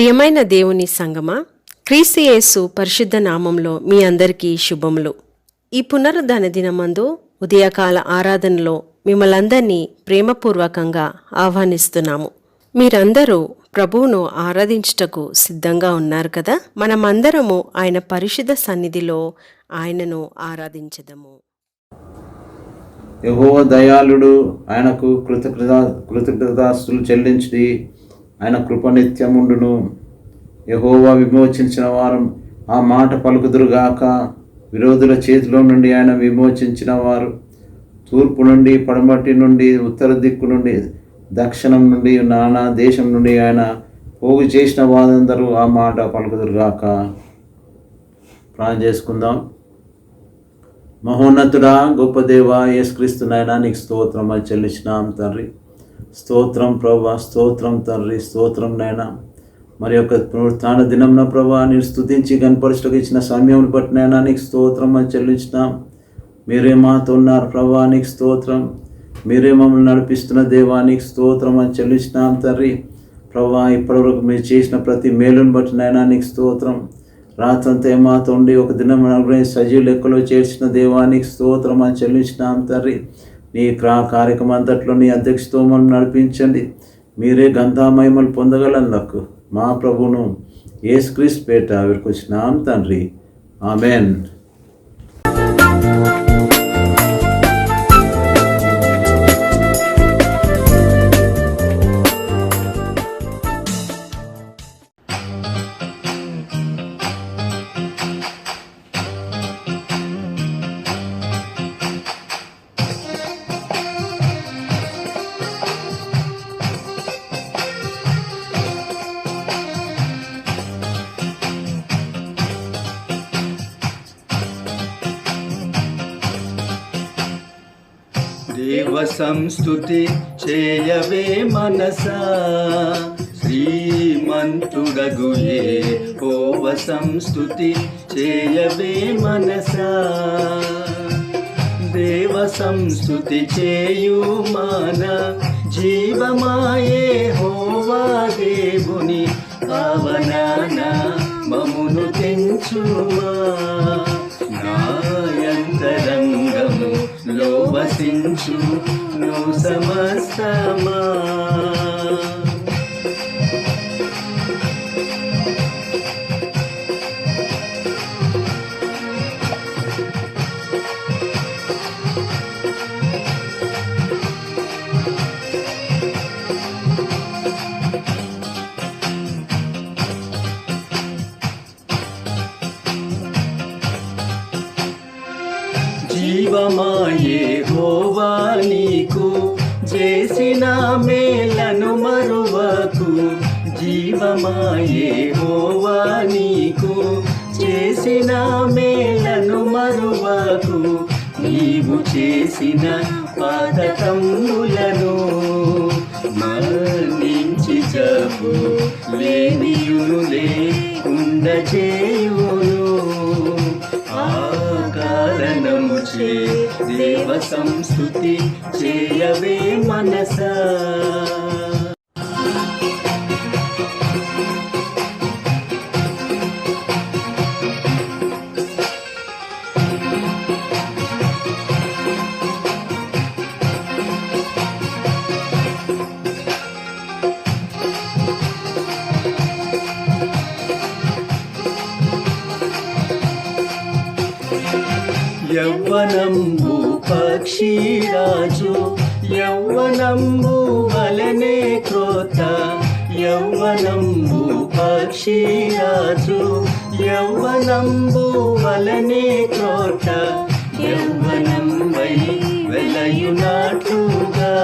ప్రియమైన దేవుని సంగమా, క్రీస్తు యేసు పరిశుద్ధ నామంలో మీ అందరికీ శుభములు. ఈ పునరుద్ధాన దినమందు ఉదయకాల ఆరాధనలో మిమ్మల్ందరినీ ప్రేమపూర్వకంగా ఆహ్వానిస్తున్నాము. మీరందరూ ప్రభువును ఆరాధించుటకు సిద్ధంగా ఉన్నారు కదా. మనమందరము ఆయన పరిశుద్ధ సన్నిధిలో ఆయనను ఆరాధించదము. యెహోవా దయాళుడు, ఆయనకు కృతజ్ఞతాస్తులు చెల్లించుడి, ఆయన కృప నిత్యముండును. యెహోవా విమోచించిన వారు ఆ మాట పలుకుదురుగాక. విరోధుల చేతిలో నుండి ఆయన విమోచించిన వారు, తూర్పు నుండి, పడమటి నుండి, ఉత్తర దిక్కు నుండి, దక్షిణం నుండి, నానా దేశం నుండి ఆయన పోగు చేసిన వారందరూ ఆ మాట పలుకుదురుగాక. ప్రార్థన చేసుకుందాం. మహోన్నతుడా, గొప్ప దేవా, యేసుక్రీస్తు నాయనా, నీకు స్తోత్రం అని చెల్లించినాం తండ్రి. స్తోత్రం ప్రభా, స్తోత్రం తండ్రి, స్తోత్రం నాయనా. మరి యొక్క పునరుత్థాన దినంన ప్రభా నేను స్తుతించి కనపరచుటకు ఇచ్చిన సమయం బట్టి నాయనా నీకు స్తోత్రం అని చెల్లించినాం. మీరే మాతో ఉన్నారు ప్రభా, నీకు స్తోత్రం. మీరే మమ్మల్ని నడిపిస్తున్న దేవా, నీకు స్తోత్రం అని చెల్లించినాం తండ్రి. ప్రభా, ఇప్పటివరకు మీరు చేసిన ప్రతి మేలుని బట్టి నాయనా నీకు స్తోత్రం. రాత్రంతా మాతో ఉండి ఒక దినం సజీవ లెక్కలో చేర్చిన దేవానికి స్తోత్రం అని చెల్లించినాం తండ్రి. నీ కార్యక్రమం అంతట్లో నీ అధ్యక్షతో మనం నడిపించండి. మీరే గంధామహిమలు పొందగలందుకు మా ప్రభువును యేసుక్రీస్తు పేట వీరికొచ్చినాం తండ్రి. ఆమెన్. దేవ సంస్తుతి చేయవే మనసా, శ్రీమంతుడగు యెహోవ సంస్తుతి చేయవే మనసా. దేవ సంస్తుతి చేయు మన జీవమాయే యెహోవా దేవుని భావనాన మమును తెంచుమా. నాయంతరంగము లో వసించు ను సమస్తమా. జీవమాయే యెహోవా నీకు చేసిన మేలను మరువకు. జీవమాయే యెహోవా నీకు చేసిన మేలను మరువకు. నీవు చేసిన పాతకములను మన్నించి జబ్బు లేనియును లేకుండ చేయును. కారణము చే దేవ సంస్తుతి చేయవే మనసా. యవ్వనంబు పక్షిరాజు యవ్వనంబు వలనే క్రోత. యవ్వనంబు పక్షిరాజు యవ్వనంబు వలనే క్రోత. యవ్వనం వై వెలయునాట్లుగా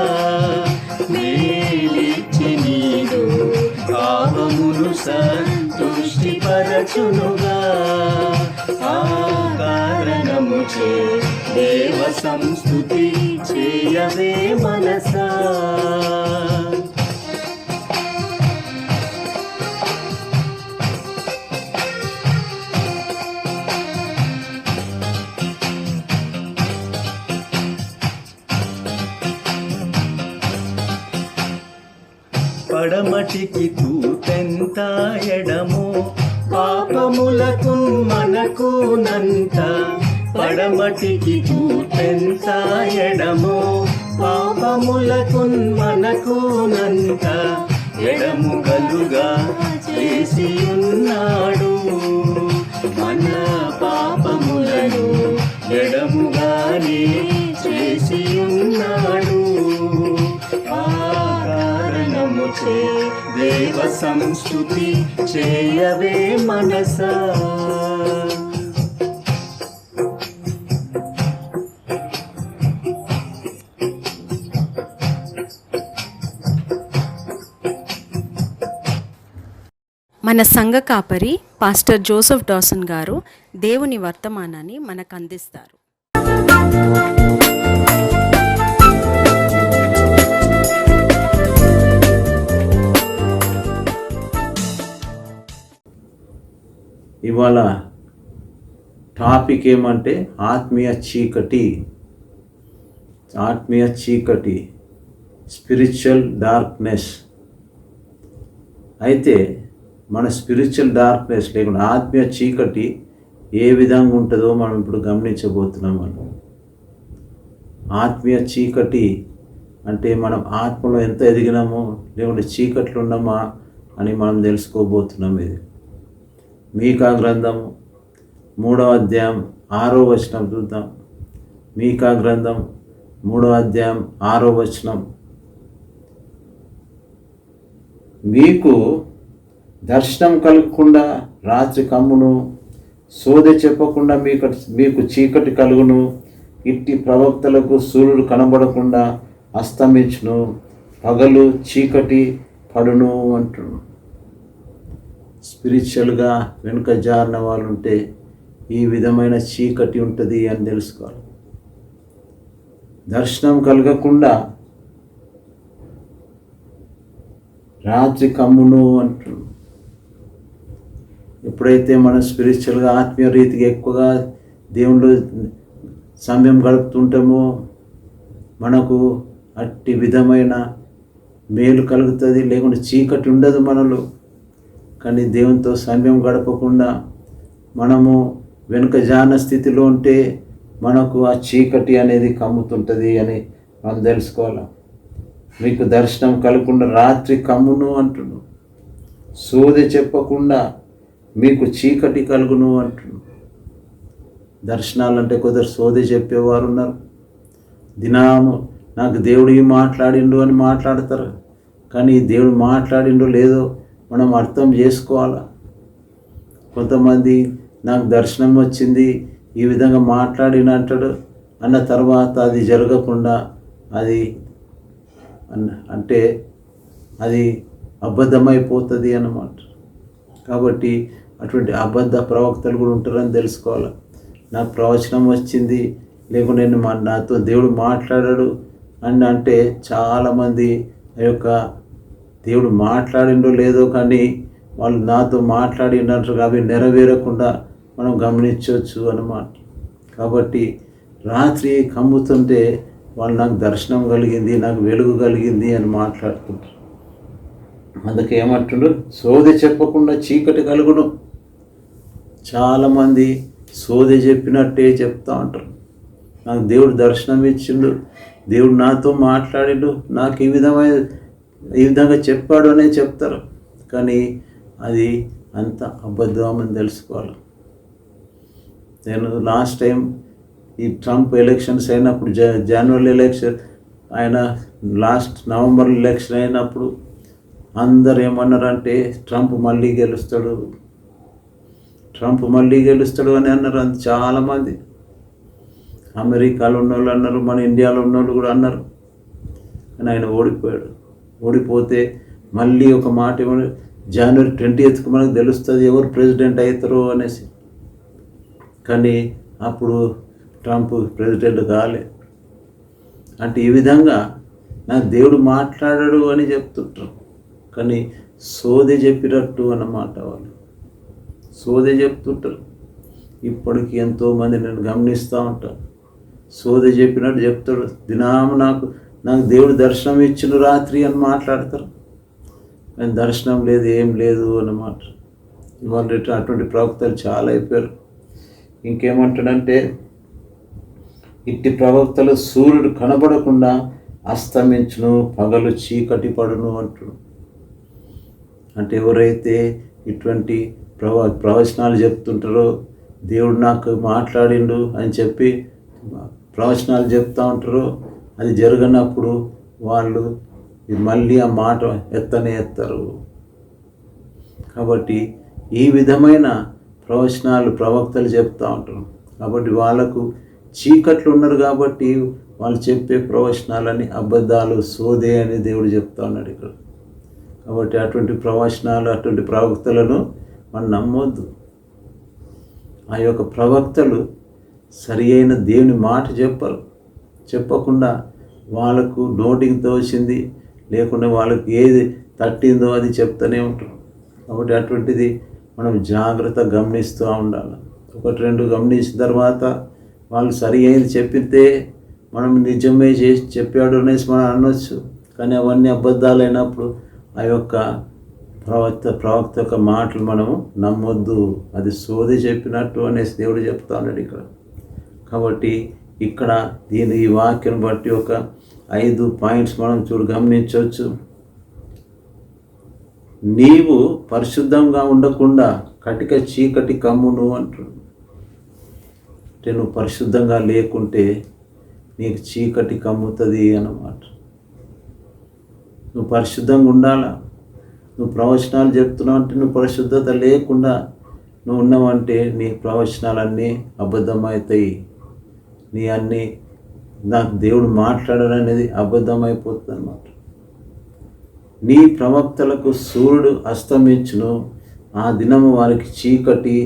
మేలిచి నీడు భావమును సంతుష్టిపరచునుగా. ఆ కారణము చే దేవ సంస్తుతి చేయవే మనసా. పడమటికి తూపెన్ ఎంత ఎడమో పాపములకు మనకు నంత పడమటికి తూర్పెంత ఎడమో పాపములకు మనకు నంత ఎడముగలుగా చేసి ఉన్నాడు. మన పాపములను ఎడముగానే చేసి ఉన్నాడు. ఆ కారణముచే దేవ సంస్తుతి చేయవే మనసా. మన సంఘ కాపరి పాస్టర్ జోసెఫ్ డాసన్ గారు దేవుని వర్తమానాన్ని మనకు అందిస్తారు. ఇవాళ టాపిక్ ఏమంటే ఆత్మీయ చీకటి. ఆత్మీయ చీకటి, స్పిరిచువల్ డార్క్నెస్. అయితే మన స్పిరిచువల్ డార్క్నెస్ లేకుండా ఆత్మీయ చీకటి ఏ విధంగా ఉంటుందో మనం ఇప్పుడు గమనించబోతున్నాం. మనం ఆత్మీయ చీకటి అంటే మనం ఆత్మలో ఎంత ఎదిగినామో లేకుంటే చీకట్లు ఉన్నామా అని మనం తెలుసుకోబోతున్నాం. ఇది మీకా గ్రంథం 3వ అధ్యాయం 6వ వచనం చూద్దాం. మీకా గ్రంథం 3వ అధ్యాయం 6వ వచనం. మీకు దర్శనం కలగకుండా రాత్రి కమ్మును, సోదె చెప్పకుండా మీకు చీకటి కలుగును. ఇట్టి ప్రవక్తలకు సూర్యుడు కనబడకుండా అస్తమించును, పగలు చీకటి పడును అంటున్నాడు. స్పిరిచువల్గా వెనుక జారిన వాళ్ళు ఉంటే ఈ విధమైన చీకటి ఉంటుంది అని తెలుసుకోవాలి. దర్శనం కలగకుండా రాత్రి కమ్మును అంటున్నాడు. ఎప్పుడైతే మనం స్పిరిచువల్గా ఆత్మీయ రీతిగా ఎక్కువగా దేవుళ్ళు సమయం గడుపుతుంటామో మనకు అట్టి విధమైన మేలు కలుగుతుంది, లేకుంటే చీకటి ఉండదు మనలో. కానీ దేవునితో సమయం గడపకుండా మనము వెనుక జాన స్థితిలో ఉంటే మనకు ఆ చీకటి అనేది కమ్ముతుంటుంది అని మనం తెలుసుకోవాలి. మీకు దర్శనం కలగకుండా రాత్రి కమ్మును అంటున్నాడు, సోదె చెప్పకుండా మీకు చీకటి కలుగును అంటున్నాడు. దర్శనాలు అంటే కొందరు సోదె చెప్పేవారు ఉన్నారు. దినాము నాకు దేవుడు మాట్లాడిండు అని మాట్లాడతారు. కానీ దేవుడు మాట్లాడిండో లేదో మనం అర్థం చేసుకోవాలా. కొంతమంది నాకు దర్శనం వచ్చింది ఈ విధంగా మాట్లాడినంటాడు అన్న తర్వాత అది జరగకుండా అది అంటే అది అబద్ధమైపోతుంది అన్నమాట. కాబట్టి అటువంటి అబద్ధ ప్రవక్తలు కూడా ఉంటారని తెలుసుకోవాలి. నాకు ప్రవచనం వచ్చింది లేకుంటే నాతో దేవుడు మాట్లాడాడు అని అంటే చాలామంది ఆ యొక్క దేవుడు మాట్లాడిండో లేదో కానీ వాళ్ళు నాతో మాట్లాడినట్టు అవి నెరవేరకుండా మనం గమనించవచ్చు అన్నమాట. కాబట్టి రాత్రి కమ్ముతుంటే వాళ్ళు నాకు దర్శనం కలిగింది, నాకు వెలుగు కలిగింది అని మాట్లాడుతుంటారు. అందుకే ఏమంటుండ్రు, సోదె చెప్పకుండా చీకటి కలుగును. చాలామంది సోదె చెప్పినట్టే చెప్తా ఉంటారు. నాకు దేవుడు దర్శనం ఇచ్చిండు, దేవుడు నాతో మాట్లాడిండు, నాకు ఈ విధంగా చెప్పాడు అనే చెప్తారు. కానీ అది అంత అబద్ధం అని తెలుసుకోవాలి. నేను లాస్ట్ టైం ఈ ట్రంప్ ఎలక్షన్స్ అయినప్పుడు జనవరి ఎలక్షన్ ఆయన లాస్ట్ నవంబర్ ఎలక్షన్ అయినప్పుడు అందరు ఏమన్నారంటే ట్రంప్ మళ్ళీ గెలుస్తాడు అని అన్నారు. అంత చాలామంది అమెరికాలో ఉన్నోళ్ళు అన్నారు, మన ఇండియాలో ఉన్నోళ్ళు కూడా అన్నారు. కానీ ఆయన ఓడిపోయాడు. ఓడిపోతే మళ్ళీ ఒక మాట ఏమన్నా జనవరి 20th మనకు తెలుస్తుంది ఎవరు ప్రెసిడెంట్ అవుతారో అనేసి. కానీ అప్పుడు ట్రంప్ ప్రెసిడెంట్ కాలే. అంటే ఈ విధంగా నాకు దేవుడు మాట్లాడాడు అని చెప్తుంటారు. కానీ సోదె చెప్పినట్టు అన్నమాట. వాళ్ళు సోదె చెప్తుంటారు. ఇప్పటికి ఎంతోమంది నేను గమనిస్తూ ఉంటాను. సోదె చెప్పినట్టు చెప్తాడు. దినాము నాకు దేవుడు దర్శనం ఇచ్చిన రాత్రి అని మాట్లాడతారు. ఆయన దర్శనం లేదు, ఏం లేదు అన్నమాట. ఇవాళ అటువంటి ప్రవక్తలు చాలా అయిపోయారు. ఇంకేమంటాడంటే, ఇట్టి ప్రవక్తలు సూర్యుడు కనబడకుండా అస్తమించును, పగలు చీకటి పడును అంటుడు. అంటే ఎవరైతే ఇటువంటి ప్రవచనాలు చెప్తుంటారో, దేవుడు నాకు మాట్లాడిండు అని చెప్పి ప్రవచనాలు చెప్తూ ఉంటారో, అది జరగనప్పుడు వాళ్ళు మళ్ళీ ఆ మాట ఎత్తనే ఎత్తరు. కాబట్టి ఈ విధమైన ప్రవచనాలు ప్రవక్తలు చెప్తూ ఉంటారు. కాబట్టి వాళ్ళకు చీకట్లు ఉన్నారు కాబట్టి వాళ్ళు చెప్పే ప్రవచనాలని అబద్ధాలు, సోదే అని దేవుడు చెప్తా ఉన్నాడు ఇక్కడ. కాబట్టి అటువంటి ప్రవచనాలు, అటువంటి ప్రవక్తలను మనం నమ్మొద్దు. ఆ యొక్క ప్రవక్తలు సరి అయిన దేవుని మాట చెప్పకుండా వాళ్ళకు నోటికి తోచింది, లేకుండా వాళ్ళకి ఏది తట్టిందో అది చెప్తూనే ఉంటారు. కాబట్టి అటువంటిది మనం జాగ్రత్తగా గమనిస్తూ ఉండాలి. ఒకటి రెండు గమనించిన తర్వాత వాళ్ళు సరి అయింది చెప్పితే మనం నిజమే చేసి చెప్పాడు అనేసి మనం అనొచ్చు. కానీ అవన్నీ అబద్ధాలైనప్పుడు ఆ యొక్క ప్రవక్త యొక్క మాటలు మనము నమ్మొద్దు. అది సోది చెప్పినట్టు అనేసి దేవుడు చెప్తా ఉన్నాడు ఇక్కడ. కాబట్టి ఇక్కడ ఈ వాక్యం బట్టి ఒక 5 పాయింట్స్ మనం గమనించవచ్చు. నీవు పరిశుద్ధంగా ఉండకుండా కటిక చీకటి కమ్మును అంటుడు. అంటే నువ్వు పరిశుద్ధంగా లేకుంటే నీకు చీకటి కమ్ముతుంది అన్నమాట. నువ్వు పరిశుద్ధంగా ఉండాలా. నువ్వు ప్రవచనాలు చెప్తున్నావు అంటే నువ్వు పరిశుద్ధత లేకుండా నువ్వు ఉన్నావంటే నీ ప్రవచనాలన్నీ అబద్ధమవుతాయి. నీ అన్నీ నాకు దేవుడు మాట్లాడాలనేది అబద్ధమైపోతుంది అన్నమాట. నీ ప్రవక్తలకు సూర్యుడు అస్తమించును, ఆ దినము వారికి చీకటి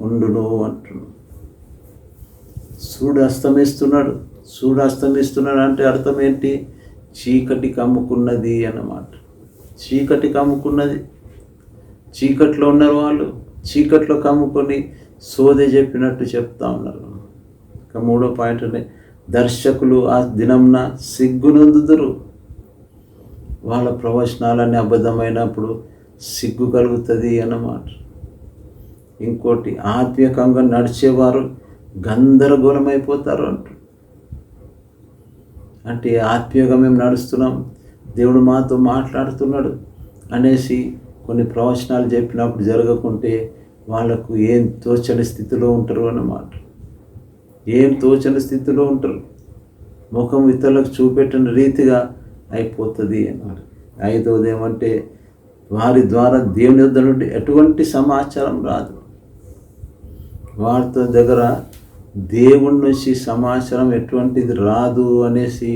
ఉండును అంటున్నాడు. సూర్యుడు అస్తమిస్తున్నాడు అంటే అర్థం ఏంటి? చీకటి కమ్ముకున్నది అన్నమాట. చీకటి కమ్ముకున్నది. చీకట్లో ఉన్నారు వాళ్ళు. చీకట్లో కమ్ముకొని సోదే చెప్పినట్టు చెప్తా ఉన్నారు. ఇక 3వ పాయింట్, దర్శకులు ఆ దినంన సిగ్గునందుదురు. వాళ్ళ ప్రవచనాలన్నీ అబద్ధమైనప్పుడు సిగ్గు కలుగుతుంది అన్నమాట. ఇంకోటి, ఆత్మీయంగా నడిచేవారు గందరగోళమైపోతారు అంటే ఆత్మీయంగా మేము నడుస్తున్నాం, దేవుడు మాతో మాట్లాడుతున్నాడు అనేసి కొన్ని ప్రవచనాలు చెప్పినప్పుడు జరగకుంటే వాళ్ళకు ఏం తోచని స్థితిలో ఉంటారు అన్నమాట. ఏం తోచని స్థితిలో ఉంటారు. ముఖం ఇతరులకు చూపెట్టిన రీతిగా అయిపోతుంది అన్నాడు. 5వది ఏమంటే, వారి ద్వారా దేవుని యొద్ద నుండి ఎటువంటి సమాచారం రాదు. వారితో దగ్గర దేవుడి నుంచి సమాచారం ఎటువంటిది రాదు అనేసి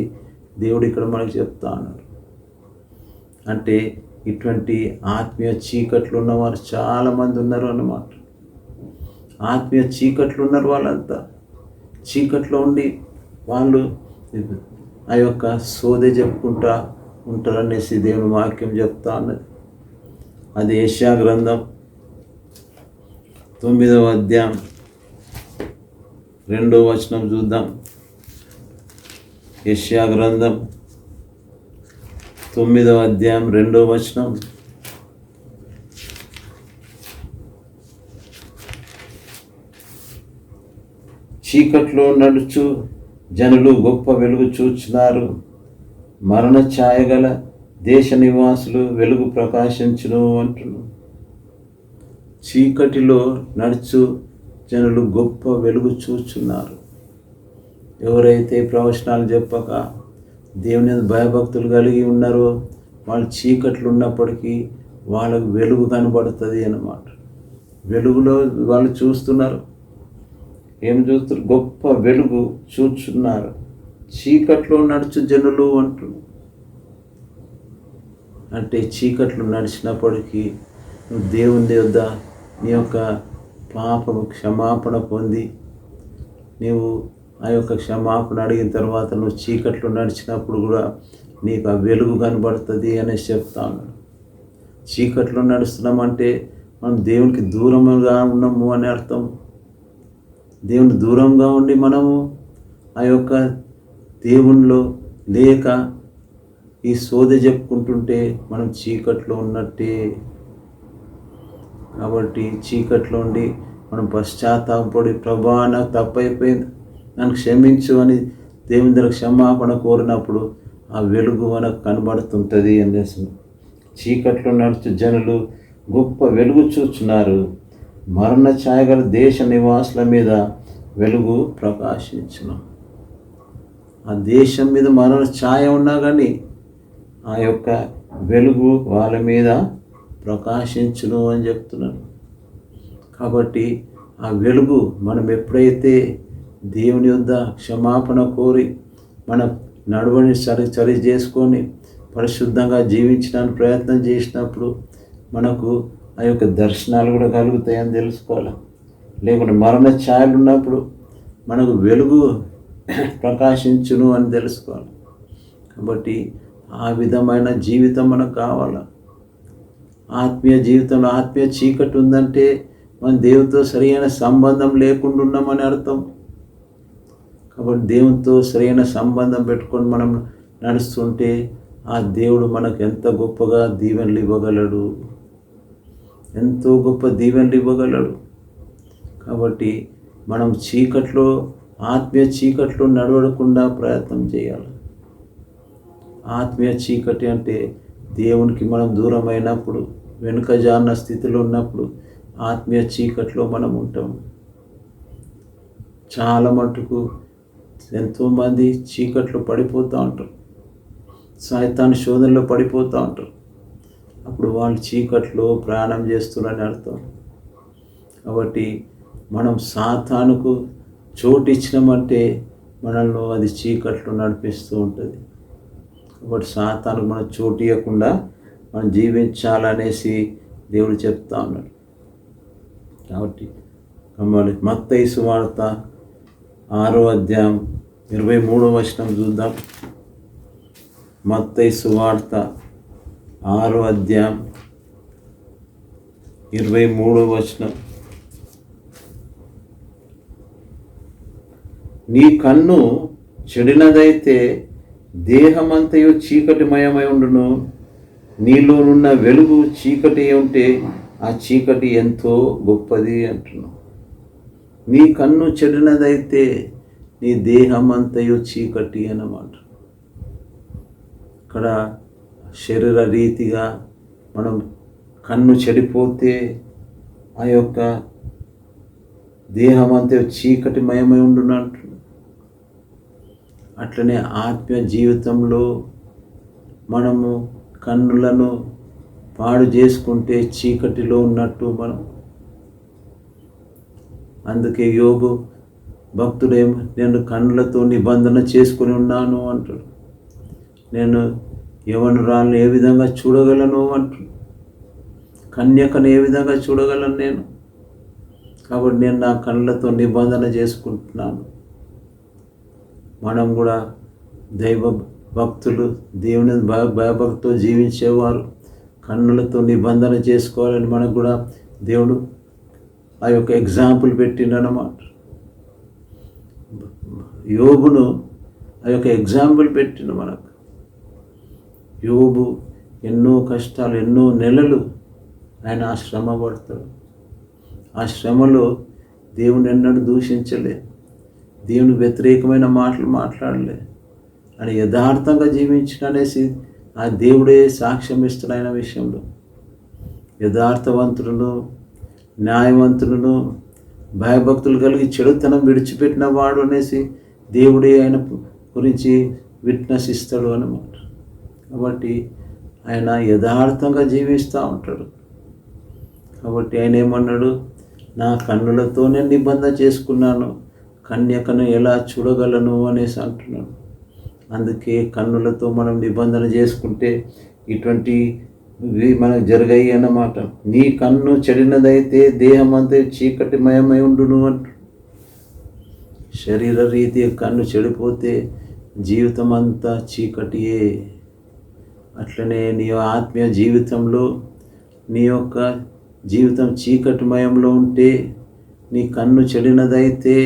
దేవుడు ఇక్కడ మనకు చెప్తా ఉన్నాడు. అంటే ఇటువంటి ఆత్మీయ చీకట్లు ఉన్నవారు చాలామంది ఉన్నారు అన్నమాట. ఆత్మీయ చీకట్లు ఉన్నారు. వాళ్ళంతా చీకట్లో ఉండి వాళ్ళు ఆ యొక్క సోదే చెప్పుకుంటా ఉంటారనేసి దేవుని వాక్యం చెప్తా ఉన్నది. అది యెషయా గ్రంథం 9వ అధ్యాయం 2వ వచనం చూద్దాం. యెషయా గ్రంథం 9వ అధ్యాయం 2వ వచనం. చీకట్లో నడుచు జనులు గొప్ప వెలుగు చూచున్నారు, మరణ ఛాయ గల దేశ నివాసులు వెలుగు ప్రకాశించును అంటును. చీకటిలో నడుచు జనులు గొప్ప వెలుగు చూచున్నారు. ఎవరైతే ప్రవచనాలు చెప్పక దేవుని భయభక్తులు కలిగి ఉన్నారో వాళ్ళు చీకట్లు ఉన్నప్పటికీ వాళ్ళకు వెలుగు కనబడుతుంది అన్నమాట. వెలుగులో వాళ్ళు చూస్తున్నారు. ఏం చూస్తారు? గొప్ప వెలుగు చూచున్నారు. చీకట్లో నడుచు జనులు అంటున్నారు. అంటే చీకట్లు నడిచినప్పటికీ నువ్వు దేవుని యొద్ద నీ యొక్క పాపము క్షమాపణ పొంది నీవు ఆ యొక్క క్షమాపణ అడిగిన తర్వాత నువ్వు చీకట్లు నడిచినప్పుడు కూడా నీకు ఆ వెలుగు కనబడుతుంది అనేసి చెప్తా ఉన్నాడు. చీకట్లో నడుస్తున్నామంటే మనం దేవునికి దూరంగా ఉన్నాము అని అర్థం. దేవుని దూరంగా ఉండి మనము ఆ యొక్క దేవునిలో లేక ఈ సోదె చెప్పుకుంటుంటే మనం చీకట్లో ఉన్నట్టే. కాబట్టి చీకట్లో ఉండి మనం పశ్చాత్తాపడి, ప్రభా నాకు తప్పైపోయింది, నన్ను క్షమించు అని దేవుని దగ్గర క్షమాపణ కోరినప్పుడు ఆ వెలుగు మనకు కనబడుతుంటుంది అనేసి. చీకట్లో నడుచు జనులు గొప్ప వెలుగు చూస్తున్నారు. మరణ ఛాయగల దేశ నివాసుల మీద వెలుగు ప్రకాశించును. ఆ దేశం మీద మరణ ఛాయ ఉన్నా కానీ ఆ యొక్క వెలుగు వాళ్ళ మీద ప్రకాశించును అని చెప్తున్నాను. కాబట్టి ఆ వెలుగు మనం ఎప్పుడైతే దేవుని యొద్ద క్షమాపణ కోరి మన నడువని సరి చేసుకొని పరిశుద్ధంగా జీవించడానికి ప్రయత్నం చేసినప్పుడు మనకు ఆ యొక్క దర్శనాలు కూడా కలుగుతాయని తెలుసుకోవాలి. లేకుంటే మరణ ఛాయలు ఉన్నప్పుడు మనకు వెలుగు ప్రకాశించును అని తెలుసుకోవాలి. కాబట్టి ఆ విధమైన జీవితం మనకు కావాలి. ఆత్మీయ జీవితంలో ఆత్మీయ చీకటి ఉందంటే మన దేవునితో సరైన సంబంధం లేకుండా ఉన్నామని అర్థం. కాబట్టి దేవునితో సరైన సంబంధం పెట్టుకొని మనం నడుస్తుంటే ఆ దేవుడు మనకు ఎంత గొప్పగా దీవెనలు ఇవ్వగలడు, ఎంతో గొప్ప దీవెనలు ఇవ్వగలడు. కాబట్టి మనం చీకట్లో, ఆత్మీయ చీకట్లో నడవకుండా ప్రయత్నం చేయాలి. ఆత్మీయ చీకటి అంటే దేవునికి మనం దూరమైనప్పుడు, వెనుకజారిన స్థితిలో ఉన్నప్పుడు ఆత్మీయ చీకట్లో మనం ఉంటాం. చాలా మటుకు ఎంతోమంది చీకట్లో పడిపోతూ ఉంటారు, సైతాను శోధనలో పడిపోతూ ఉంటారు. అప్పుడు వాళ్ళు చీకట్లో ప్రయాణం చేస్తున్నారని అర్థం. కాబట్టి మనం సాతానుకు చోటు ఇచ్చినామంటే మనల్ని అది చీకట్లో నడిపిస్తూ ఉంటుంది. కాబట్టి సాతానుకు మనం చోటు ఇవ్వకుండా మనం జీవించాలనేసి దేవుడు చెప్తా ఉన్నాడు. కాబట్టి మత్తయి సువార్త 6వ అధ్యాయం 23వ వచనం చూద్దాం. మత్తయి సువార్త 6వ అధ్యాయం 23వ వచనం. నీ కన్ను చెడినదైతే దేహమంతయు చీకటిమయమై ఉండును. నీలోనున్న వెలుగు చీకటి ఉంటే ఆ చీకటి ఎంతో గొప్పది అంటున్నావు. నీ కన్ను చెడినదైతే నీ దేహమంతయు చీకటి అన్నమాట. ఇక్కడ శరీర రీతిగా మనం కన్ను చెడిపోతే ఆ యొక్క దేహం అంతా చీకటిమయమై ఉండును అంటున్నాడు. అట్లనే ఆత్మీయ జీవితంలో మనము కన్నులను పాడు చేసుకుంటే చీకటిలో ఉన్నట్టు మనం. అందుకే యోబు భక్తుడేమో నేను కన్నులతో నిబంధన చేసుకుని ఉన్నాను అంటాడు. నేను యవ్వనురాలను ఏ విధంగా చూడగలను అంటాడు. కన్యకను ఏ విధంగా చూడగలను నేను. కాబట్టి నేను నా కళ్ళతో నిబంధన చేసుకుంటున్నాను. మనం కూడా దైవ భక్తులు, దేవుని భయభక్తితో జీవించేవారు కన్నులతో నిబంధన చేసుకోవాలని మనకు కూడా దేవుడు ఆ యొక్క ఎగ్జాంపుల్ పెట్టిండనమాట. యోబును ఆ యొక్క ఎగ్జాంపుల్ పెట్టిండు మనకు. యోబు ఎన్నో కష్టాలు, ఎన్నో నెలలు ఆయన ఆ శ్రమ పడతాడు. ఆ శ్రమలో దేవుని ఎన్నడూ దూషించలే, దేవుని వ్యతిరేకమైన మాటలు మాట్లాడలే. అని యథార్థంగా జీవించడనేసి ఆ దేవుడే సాక్ష్యం ఇస్తున్న విషయంలో. యథార్థవంతులను, న్యాయవంతులను, భయభక్తులు కలిగి చెడుతనం విడిచిపెట్టిన వాడు అనేసి దేవుడే ఆయన గురించి విట్నెస్ ఇస్తాడు అన్నమాట. కాబట్టి ఆయన యథార్థంగా జీవిస్తూ ఉంటాడు. కాబట్టి ఆయన ఏమన్నాడు, నా కన్నులతోనే నిబంధన చేసుకున్నాను, కన్యకను ఎలా చూడగలను అనేసి అంటున్నాడు. అందుకే కన్నులతో మనం నిబంధన చేసుకుంటే ఇటువంటివి మనకు జరిగాయి అన్నమాట. నీ కన్ను చెడినదైతే దేహం అంతా చీకటిమయమై ఉండును అంటు. శరీర రీతి కన్ను చెడిపోతే జీవితం అంతా చీకటియే. అట్లనే నీ ఆత్మీయ జీవితంలో నీ యొక్క జీవితం చీకటిమయంలో ఉంటే, నీ కన్ను చెడినదైతే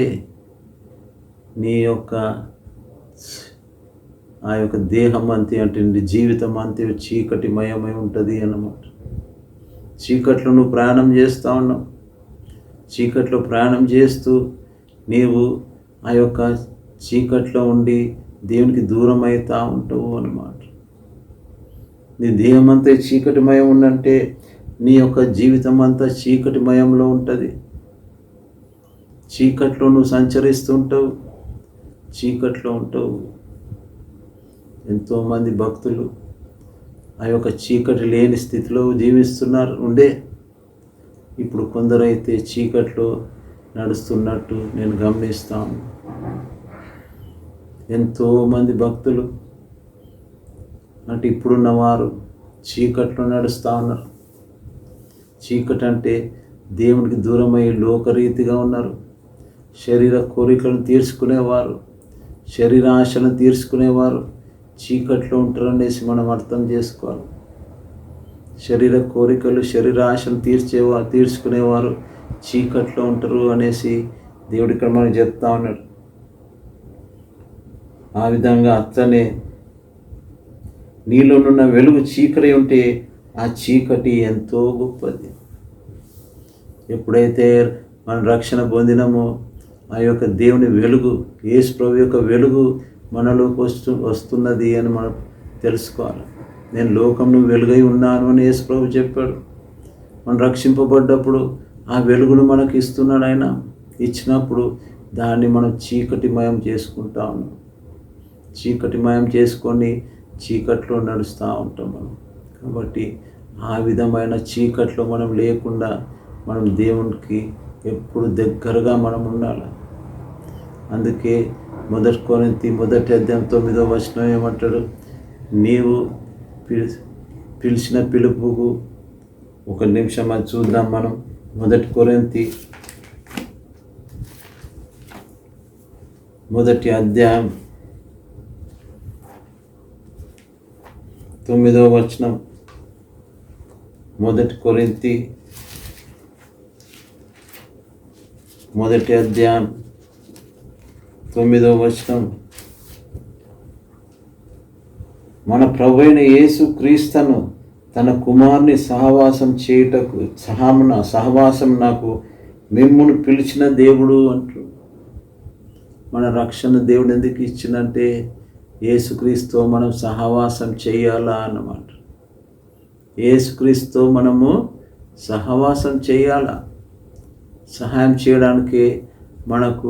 నీ యొక్క ఆ యొక్క దేహం అంతే అంటే జీవితం అంతే చీకటిమయమై ఉంటుంది అన్నమాట. చీకట్లో నువ్వు ప్రయాణం చేస్తూ ఉన్నావు. చీకట్లో ప్రయాణం చేస్తూ నీవు ఆ యొక్క చీకట్లో ఉండి దేవునికి దూరం అవుతూ ఉంటావు అన్నమాట. నీ దేహం అంతా చీకటిమయం ఉందంటే నీ యొక్క జీవితం అంతా చీకటిమయంలో ఉంటుంది. చీకట్లో నువ్వు సంచరిస్తుంటావు, చీకట్లో ఉంటావు. ఎంతోమంది భక్తులు ఆ యొక్క చీకటి లేని స్థితిలో జీవిస్తున్నారు. ఇప్పుడు కొందరైతే చీకట్లో నడుస్తున్నట్టు నేను గమనిస్తాను. ఎంతోమంది భక్తులు అంటే ఇప్పుడున్న వారు చీకట్లో నడుస్తూ ఉన్నారు. చీకటి అంటే దేవునికి దూరమై లోకరీతిగా ఉన్నారు. శరీర కోరికలను తీర్చుకునేవారు, శరీర ఆశలను తీర్చుకునేవారు చీకట్లో ఉంటారనేసి మనం అర్థం చేసుకోవాలి. శరీర కోరికలు, శరీర ఆశను తీర్చుకునేవారు చీకట్లో ఉంటారు అనేసి దేవుడు ఇక్కడ మనకు చెప్తా ఉన్నాడు. ఆ విధంగా అట్లనే నీలోనున్న వెలుగు చీకటి ఉంటే ఆ చీకటి ఎంతో గొప్పది. ఎప్పుడైతే మనం రక్షణ పొందినమో ఆ యొక్క దేవుని వెలుగు, యేసు ప్రభు యొక్క వెలుగు మనలోకి వస్తున్నది అని మనం తెలుసుకోవాలి. నేను లోకంలో వెలుగై ఉన్నాను అని యేసు ప్రభు చెప్పాడు. మనం రక్షింపబడ్డప్పుడు ఆ వెలుగును మనకు ఇస్తున్నాడు ఆయన. ఇచ్చినప్పుడు దాన్ని మనం చీకటిమయం చేసుకుంటా ఉన్నాం. చీకటిమయం చేసుకొని చీకట్లో నడుస్తూ ఉంటాం మనం. కాబట్టి ఆ విధమైన చీకట్లో మనం లేకుండా మనం దేవునికి ఎప్పుడు దగ్గరగా మనం ఉండాలి. అందుకే 1 కొరింథీ 1:9 ఏమంటాడు? నీవు పిలిచిన పిలుపుకు ఒక నిమిషం అది చూద్దాం మనం. 1 కొరింథీ 1:9 1 కొరింథీ 1:9 మన ప్రభువైన యేసు క్రీస్తును తన కుమారుని సహవాసం నాకు మిమ్మును పిలిచిన దేవుడు అంటారు. మన రక్షణ దేవుడు ఎందుకు ఇచ్చిందంటే యేసుక్రీస్తు మనం సహవాసం చేయాలా అన్నమాట. యేసుక్రీస్తు మనము సహవాసం చేయాలా. సహాయం చేయడానికి మనకు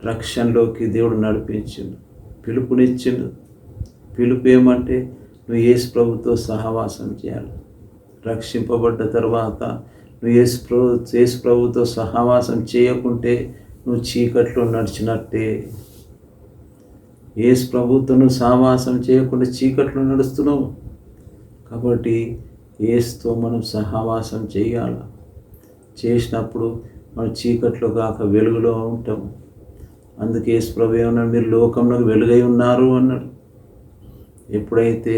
రక్షణలోకి దేవుడు నడిపించిండు, పిలుపునిచ్చిండు. పిలుపు ఏమంటే నువ్వు యేసు ప్రభుతో సహవాసం చేయాలి. రక్షింపబడ్డ తర్వాత నువ్వు యేసు ప్రభుతో సహవాసం చేయకుంటే నువ్వు చీకట్లో నడిచినట్టే. యేసు ప్రభుతో నువ్వు సహవాసం చేయకుండా చీకట్లో నడుస్తున్నావు. కాబట్టి యేసుతో మనం సహవాసం చేయాలి. చేసినప్పుడు మనం చీకట్లో కాక వెలుగులో ఉంటాము. అందుకే యేసు ప్రభు ఏమన్నాడు? మీరు లోకంలో వెలుగై ఉన్నారు అన్నాడు. ఎప్పుడైతే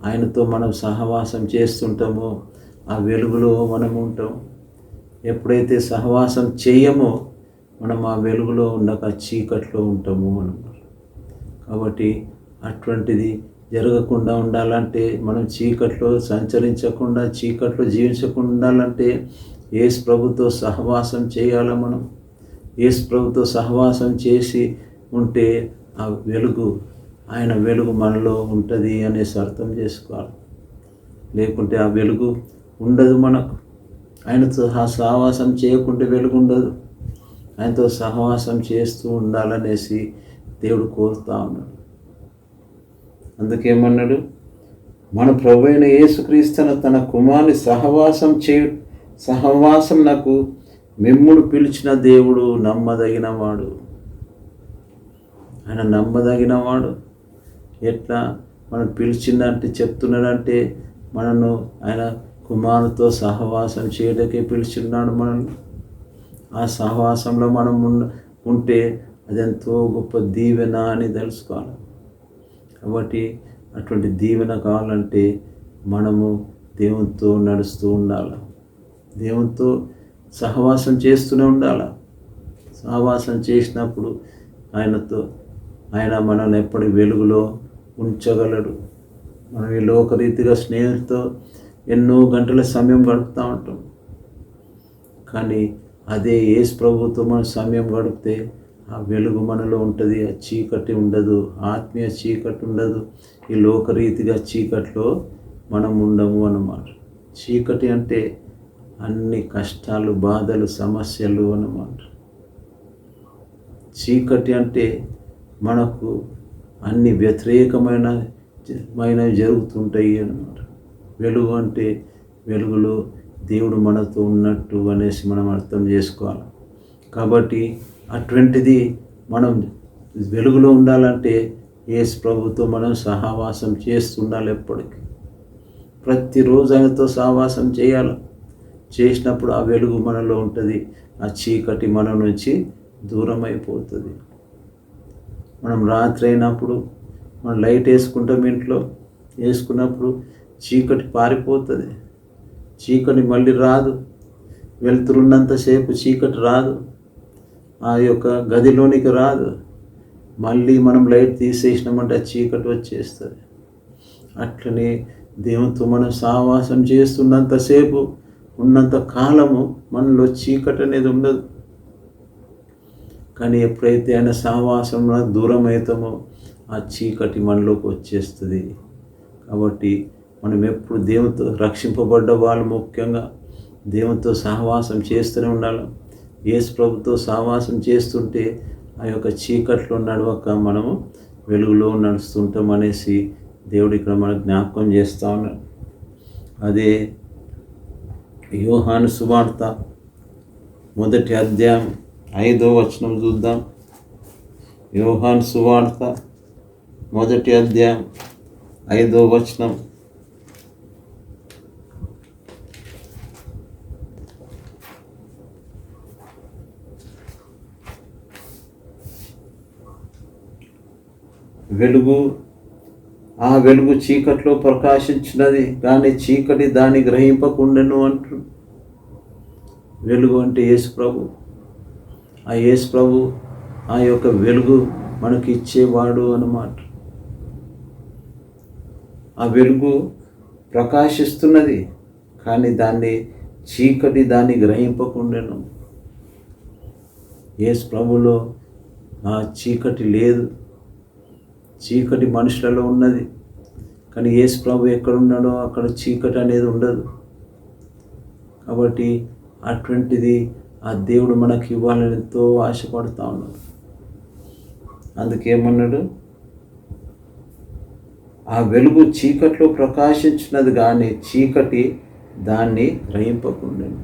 ఆయనతో మనం సహవాసం చేస్తుంటామో ఆ వెలుగులో మనం ఉంటాం. ఎప్పుడైతే సహవాసం చేయమో మనం ఆ వెలుగులో ఉండక చీకట్లో ఉంటాము అన్నమాట. కాబట్టి అటువంటిది జరగకుండా ఉండాలంటే మనం చీకట్లో సంచరించకుండా, చీకట్లో జీవించకుండా ఉండాలంటే యేసు ప్రభుతో సహవాసం చేయాలి. మనం యేసు ప్రభుతో సహవాసం చేసి ఉంటే ఆ వెలుగు, ఆయన వెలుగు మనలో ఉంటుంది అనేసి అర్థం చేసుకోవాలి. లేకుంటే ఆ వెలుగు ఉండదు మనకు. ఆయనతో సహవాసం చేయకుంటే వెలుగు ఉండదు. ఆయనతో సహవాసం చేస్తూ ఉండాలనేసి దేవుడు కోరుతా ఉన్నాడు. అందుకేమన్నాడు? మన ప్రభువైన యేసుక్రీస్తును తన కుమారుని సహవాసం నాకు మిమ్మును పిలిచిన దేవుడు నమ్మదగినవాడు. ఆయన నమ్మదగినవాడు. ఎట్లా మనం పిలిచిందంటే చెప్తున్నాడంటే మనను ఆయన కుమారుతో సహవాసం చేయడానికే పిలిచిన్నాడు మనల్ని. ఆ సహవాసంలో మనం ఉంటే అదెంతో గొప్ప దీవెన అని తెలుసుకోవాలి. కాబట్టి అటువంటి దీవెన కావాలంటే మనము దేవునితో నడుస్తూ ఉండాలి. దేవునితో సహవాసం చేస్తూనే ఉండాలి. సహవాసం చేసినప్పుడు ఆయన మనల్ని ఎప్పటి వెలుగులో ఉంచగలడు. మనం ఈ లోకరీతిగా స్నేహితులతో ఎన్నో గంటల సమయం గడుపుతూ ఉంటాం. కానీ అదే యేసు ప్రభువుతో మనం సమయం గడిపితే ఆ వెలుగు మనలో ఉంటుంది. ఆ చీకటి ఉండదు, ఆత్మీయ చీకటి ఉండదు. ఈ లోకరీతిగా చీకట్లో మనం ఉండము అన్నమాట. చీకటి అంటే అన్ని కష్టాలు, బాధలు, సమస్యలు అన్నమాట. చీకటి అంటే మనకు అన్ని వ్యతిరేకమైనవి జరుగుతుంటాయి అన్నమాట. వెలుగు అంటే వెలుగులో దేవుడు మనతో ఉన్నట్టు అనేసి మనం అర్థం చేసుకోవాలి. కాబట్టి అటువంటిది మనం వెలుగులో ఉండాలంటే యేసు ప్రభుతో మనం సహవాసం చేస్తుండాలి. ఎప్పటికీ ప్రతిరోజు ఆయనతో సహవాసం చేయాలి. చేసినప్పుడు ఆ వెలుగు మనలో ఉంటుంది. ఆ చీకటి మన నుంచి దూరం అయిపోతుంది. మనం రాత్రి అయినప్పుడు మనం లైట్ వేసుకుంటాం, ఇంట్లో వేసుకున్నప్పుడు చీకటి పారిపోతుంది. చీకటి మళ్ళీ రాదు. వెళ్తురున్నంతసేపు చీకటి రాదు, ఆ యొక్క గదిలోనికి రాదు. మళ్ళీ మనం లైట్ తీసేసినామంటే ఆ చీకటి వచ్చేస్తుంది. అట్లనే దేవునితో మనం సహవాసం చేస్తున్నంతసేపు, ఉన్నంత కాలము మనలో చీకటి అనేది ఉండదు. కానీ ఎప్పుడైతే ఆయన సహవాసంలో దూరం అవుతామో ఆ చీకటి మనలోకి వచ్చేస్తుంది. కాబట్టి మనం ఎప్పుడు దేవునితో రక్షింపబడ్డ వాళ్ళు ముఖ్యంగా దేవునితో సహవాసం చేస్తూనే ఉండాలి. యేసు ప్రభుతో సహవాసం చేస్తుంటే ఆ యొక్క చీకట్లో నడవక మనము వెలుగులో నడుస్తుంటాం అనేసి దేవుడు ఇక్కడ మనకు జ్ఞాపకం చేస్తూ ఉన్నాడు. అదే యోహాను సువార్త 1వ అధ్యాయం 5వ వచనం చూద్దాం. యోహాను సువార్త 1వ అధ్యాయం 5వ వచనం. ఆ వెలుగు చీకట్లో ప్రకాశించినది, కానీ చీకటి దాన్ని గ్రహింపకుండెను అంటు. వెలుగు అంటే యేసు ప్రభు. ఆ యేసు ప్రభు ఆ యొక్క వెలుగు మనకి ఇచ్చేవాడు అన్నమాట. ఆ వెలుగు ప్రకాశిస్తున్నది, కానీ చీకటి దాన్ని గ్రహింపకుండెను. యేసు ప్రభులో ఆ చీకటి లేదు. చీకటి మనుషులలో ఉన్నది, కానీ యేసు ప్రభు ఎక్కడున్నాడో అక్కడ చీకటి అనేది ఉండదు. కాబట్టి అటువంటిది ఆ దేవుడు మనకి ఇవ్వాలని ఎంతో ఆశపడుతూ ఉన్నాడు. అందుకేమన్నాడు, ఆ వెలుగు చీకట్లో ప్రకాశించినది, కానీ చీకటి దాన్ని గ్రహింపకుండెను.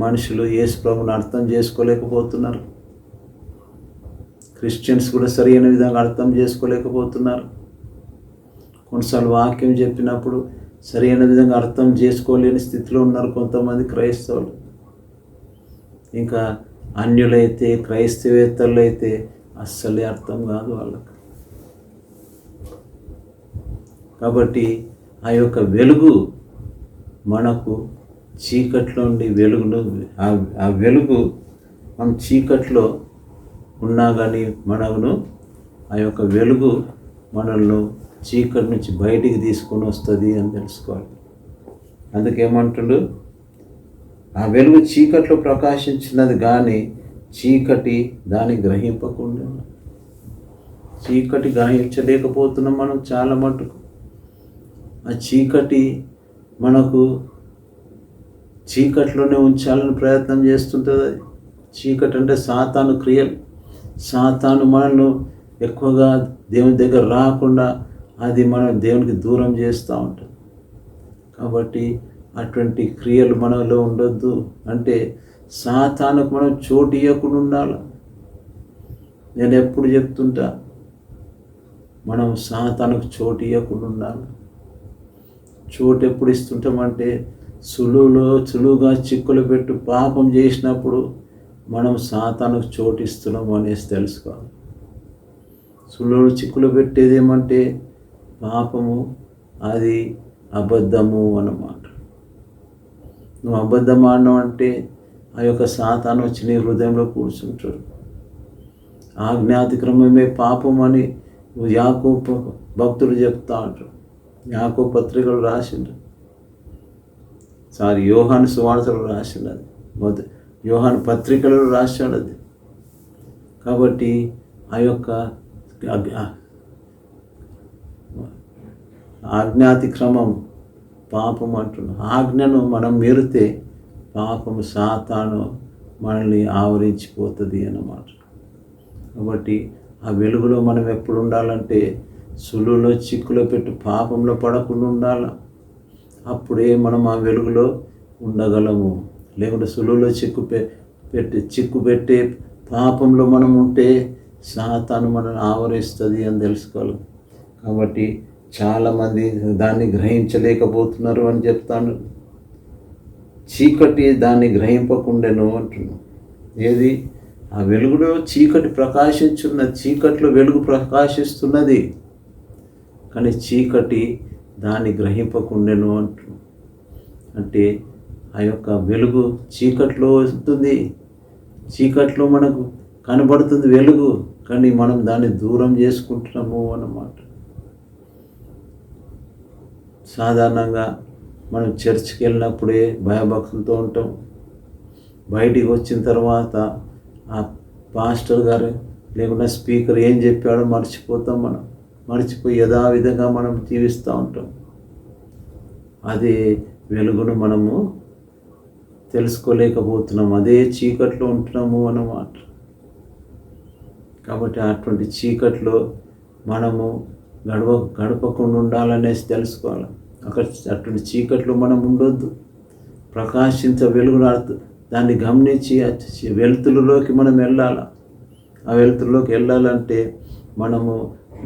మనుషులు యేసు ప్రభుని అర్థం చేసుకోలేకపోతున్నారు. క్రిస్టియన్స్ కూడా సరైన విధంగా అర్థం చేసుకోలేకపోతున్నారు. కొన్నిసార్లు వాక్యం చెప్పినప్పుడు సరైన విధంగా అర్థం చేసుకోలేని స్థితిలో ఉన్నారు కొంతమంది క్రైస్తవులు. ఇంకా అన్యులైతే, క్రైస్తవేత్తలు అయితే అస్సలే అర్థం కాదు వాళ్ళకు. కాబట్టి ఆ యొక్క వెలుగు మనకు చీకట్లో ఉండి వెలుగును, ఆ వెలుగు మనం చీకట్లో ఉన్నా కానీ మనను ఆ యొక్క వెలుగు మనల్ని చీకటి నుంచి బయటికి తీసుకొని వస్తుంది అని తెలుసుకోవాలి. అందుకేమంటుడు, ఆ వెలుగు చీకట్లో ప్రకాశించినది, కానీ చీకటి దాన్ని గ్రహింపకుండా. చీకటి గ్రహించలేకపోతున్నాం మనం చాలా మటుకు. ఆ చీకటి మనకు చీకట్లోనే ఉంచాలని ప్రయత్నం చేస్తుంటుంది. చీకటి అంటే సాతాను క్రియలు. సాతాను మనల్ని ఎక్కువగా దేవుని దగ్గర రాకుండా అది మనం దేవునికి దూరం చేస్తూ ఉంటుంది. కాబట్టి అటువంటి క్రియలు మనలో ఉండొద్దు. అంటే సాతానుకు మనం చోటు ఇవ్వకుండా ఉండాలి. నేను ఎప్పుడు చెప్తుంటా, మనం సాతానుకు చోటు ఇవ్వకుండా ఉండాలి. చోటు ఎప్పుడు ఇస్తుంటామంటే సులువుగా చిక్కులు పెట్టు పాపం చేసినప్పుడు మనం సాతానుకు చోటు ఇస్తున్నాము అనేసి తెలుసుకోవాలి. సులువులు చిక్కులు పెట్టేది ఏమంటే పాపము, అది అబద్ధము అన్నమాట. నువ్వు అబద్ధం ఆడినావు అంటే ఆ యొక్క సాతాను వచ్చి నీ హృదయంలో కూర్చుంటాడు. ఆజ్ఞాతిక్రమమే పాపం అని యాకోబు భక్తుడు చెప్తా ఉంటారు, యాకోబు పత్రికలు రాసిండు, యోహాను సువార్తలు రాసిండు, అది యోహాను పత్రికలు రాశాడు అది. కాబట్టి ఆ యొక్క ఆజ్ఞాతిక్రమం పాపం అంటున్నాం. ఆజ్ఞను మనం మీరితే పాపము సాతాను మనల్ని ఆవరించిపోతుంది అన్నమాట. కాబట్టి ఆ వెలుగులో మనం ఎప్పుడు ఉండాలంటే సులువులో చిక్కులో పెట్టి పాపంలో పడకుండా ఉండాలి. అప్పుడే మనం ఆ వెలుగులో ఉండగలము. లేకుంటే సులువులో చిక్కు పెట్టి పాపంలో మనం ఉంటే సాతాను మనల్ని ఆవరిస్తుంది అని తెలుసుకోవాలి. కాబట్టి చాలామంది దాన్ని గ్రహించలేకపోతున్నారు అని చెప్తాను. చీకటి దాన్ని గ్రహింపకుండాను అంటున్నాను. ఏది? ఆ వెలుగులో చీకటి ప్రకాశించున్నది, చీకట్లో వెలుగు ప్రకాశిస్తున్నది, కానీ చీకటి దాన్ని గ్రహింపకుండాను అంటున్నాను. అంటే ఆ యొక్క వెలుగు చీకట్లో వస్తుంది, చీకట్లో మనకు కనబడుతుంది వెలుగు, కానీ మనం దాన్ని దూరం చేసుకుంటున్నాము అన్నమాట. సాధారణంగా మనం చర్చ్కి వెళ్ళినప్పుడే భయభక్తులతో ఉంటాం. బయటికి వచ్చిన తర్వాత ఆ పాస్టర్ గారు లేకుండా స్పీకర్ ఏం చెప్పాడో మర్చిపోతాం. మనం మర్చిపోయి యథావిధంగా మనం జీవిస్తూ ఉంటాం. అదే వెలుగును మనము తెలుసుకోలేకపోతున్నాం, అదే చీకట్లో ఉంటున్నాము అన్నమాట. కాబట్టి అటువంటి చీకట్లో మనము గడపకుండా ఉండాలనేసి తెలుసుకోవాలి. అటువంటి చీకట్లో మనం ఉండొద్దు. ప్రకాశించే వెలుగును దాన్ని గమనించి వెలుతురులోకి మనం వెళ్ళాలి. ఆ వెలుతురులోకి వెళ్ళాలంటే మనము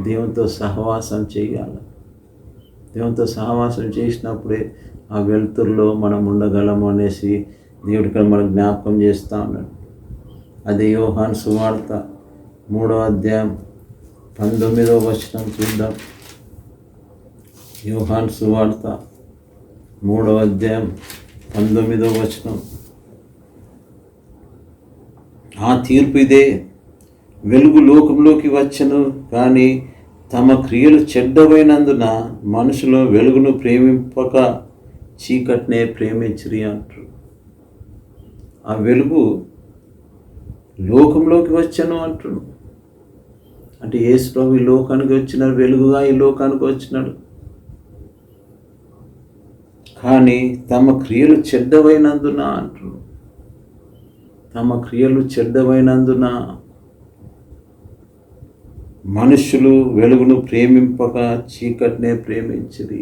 దేవునితో సహవాసం చేయాలి. దేవునితో సహవాసం చేసినప్పుడే ఆ వెలుతురులో మనం ఉండగలము అనేసి దేవుడికి మనం జ్ఞాపకం చేస్తూ ఉన్నాడు. అది యోహాను సువార్త 3వ అధ్యాయం 19వ వచనం చూద్దాం. యోహాను సువార్త 3వ అధ్యాయం 19వ వచనం. ఆ తీర్పు ఇదే, వెలుగు లోకంలోకి వచ్చెను, కానీ తమ క్రియలు చెడ్డవైనందున మనుషులు వెలుగును ప్రేమింపక చీకటినే ప్రేమించిరి అంటారు. ఆ వెలుగు లోకంలోకి వచ్చాను అంటాడు. అంటే యేసు ప్రభు ఈ లోకానికి వచ్చినాడు, వెలుగుగా ఈ లోకానికి వచ్చినాడు. కానీ తమ క్రియలు చెడ్డవైనందున అంటాడు. తమ క్రియలు చెడ్డవైనందున మనుషులు వెలుగును ప్రేమింపక చీకటినే ప్రేమించిరి.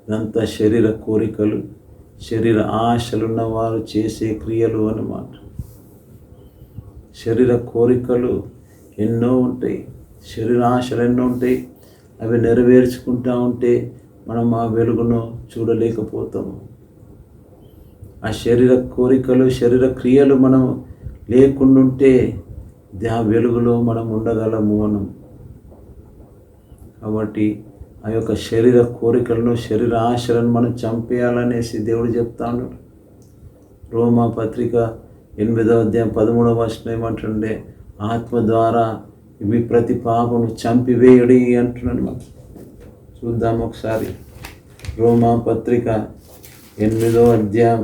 ఇదంతా శరీర కోరికలు, శరీర ఆశలున్న వారు చేసే క్రియలు అన్నమాట. శరీర కోరికలు ఎన్నో ఉంటాయి, శరీర ఆశలు ఎన్నో ఉంటాయి. అవి నెరవేర్చుకుంటూ ఉంటే మనం ఆ వెలుగును చూడలేకపోతాము. ఆ శరీర కోరికలు, శరీర క్రియలు మనం లేకుండా ఉంటే ఆ వెలుగులో మనం ఉండగలము మనం. కాబట్టి ఆ యొక్క శరీర కోరికలను, శరీర ఆశలను మనం చంపేయాలనేసి దేవుడు చెప్తాడు. రోమా పత్రిక 8వ అధ్యాయం 13వ వచనం ఏమంటుండే, ఆత్మ ద్వారా మీ ప్రతి పాపను చంపివేయడి అంటున్నాడు. మనం చూద్దాం ఒకసారి. రోమా పత్రిక 8వ అధ్యాయం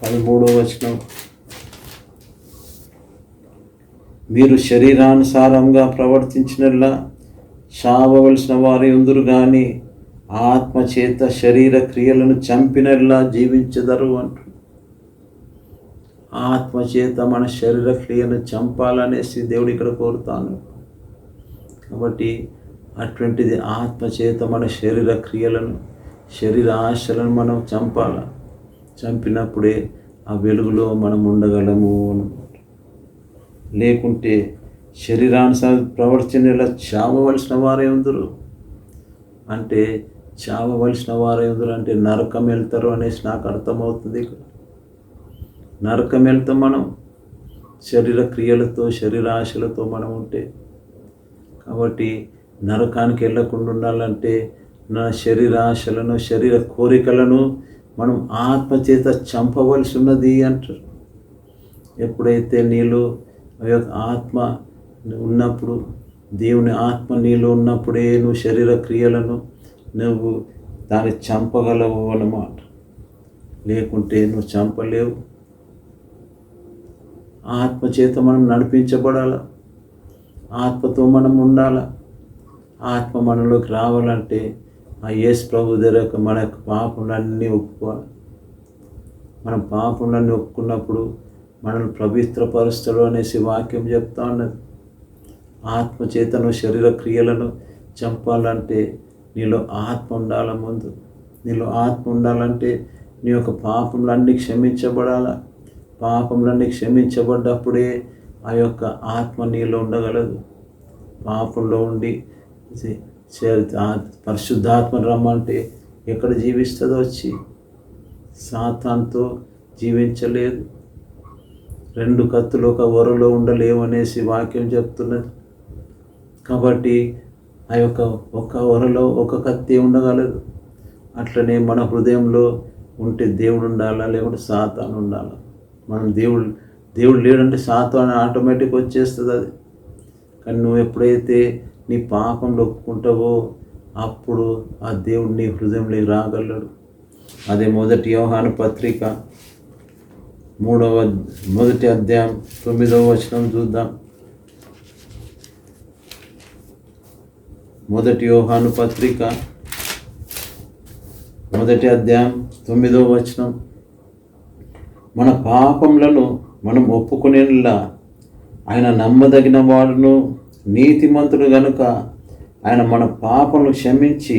13వ వచనం. మీరు శరీరానుసారంగా ప్రవర్తించినట్లా చావవలసిన వారి ఉందురు కానీ ఆత్మచేత శరీర క్రియలను చంపినట్లా జీవించదరు అంటు. ఆత్మచేత మన శరీర క్రియను చంపాలనేసి దేవుడు ఇక్కడ కోరుతాను. కాబట్టి అటువంటిది ఆత్మచేత మన శరీర క్రియలను, శరీర ఆశలను మనం చంపాల. చంపినప్పుడే ఆ వెలుగులో మనం ఉండగలము. లేకుంటే శరీరానుసారం ప్రవర్తనలా చావవలసిన వారే ఉందరు. అంటే చావవలసిన వారే ఉందరు అంటే నరకం వెళ్తారు అనేసి నాకు అర్థమవుతుంది. ఇక్కడ నరకం వెళ్తాం మనం శరీర క్రియలతో, శరీర ఆశలతో మనం ఉంటే. కాబట్టి నరకానికి వెళ్ళకుండా ఉండాలంటే నా శరీర ఆశలను, శరీర కోరికలను మనం ఆత్మచేత చంపవలసి ఉన్నది అంటారు. ఎప్పుడైతే నీలో ఆత్మ ఉన్నప్పుడు, దేవుని ఆత్మ నీలో ఉన్నప్పుడే నువ్వు శరీర క్రియలను నువ్వు దాన్ని చంపగలవు అన్నమాట. లేకుంటే నువ్వు చంపలేవు. ఆత్మ చేత మనం నడిపించబడాల, ఆత్మతో మనం ఉండాల. ఆత్మ మనలోకి రావాలంటే ఆ యేసు ప్రభు దగ్గర మన పాపములన్నీ ఒప్పుకోవాలి. మనం పాపములన్నీ ఒప్పుకున్నప్పుడు మనల్ని పవిత్రపరుస్తాడు అనేసి వాక్యం చెప్తా ఉన్నది. ఆత్మచేతను శరీర క్రియలను చంపాలంటే నీలో ఆత్మ ఉండాల. ముందు నీలో ఆత్మ ఉండాలంటే నీ యొక్క పాపములన్నీ క్షమించబడాల. పాపములన్నీ క్షమించబడ్డప్పుడే ఆ యొక్క ఆత్మ నీలో ఉండగలదు. పాపంలో ఉండి పరిశుద్ధాత్మ రమ్మంటే ఎక్కడ జీవిస్తుందో వచ్చి సాతానుతో జీవించలేదు. 2 కత్తులు ఒక వరలో ఉండలేవు అనేసి వాక్యం చెప్తున్నది. కాబట్టి ఆ యొక్క ఒక వరలో ఒక కత్తి ఉండగలదు. అట్లనే మన హృదయంలో ఉంటే దేవుడు ఉండాలా, లేకుంటే సాతాను ఉండాలా. మనం దేవుడు లేడంటే సాతాను ఆటోమేటిక్ వచ్చేస్తుంది అది. కానీ నువ్వు ఎప్పుడైతే నీ పాపంలో ఒప్పుకుంటావో అప్పుడు ఆ దేవుడు నీ హృదయంలోకి రాగలడు. అదే 1 యోహాను పత్రిక 3వ అధ్యాయం 9వ వచనం చూద్దాం. 1 యోహాను పత్రిక 1వ అధ్యాయం 9వ వచనం. మన పాపములను మనం ఒప్పుకునేలా ఆయన నమ్మదగిన వాడును నీతిమంతుడు గనుక ఆయన మన పాపములను క్షమించి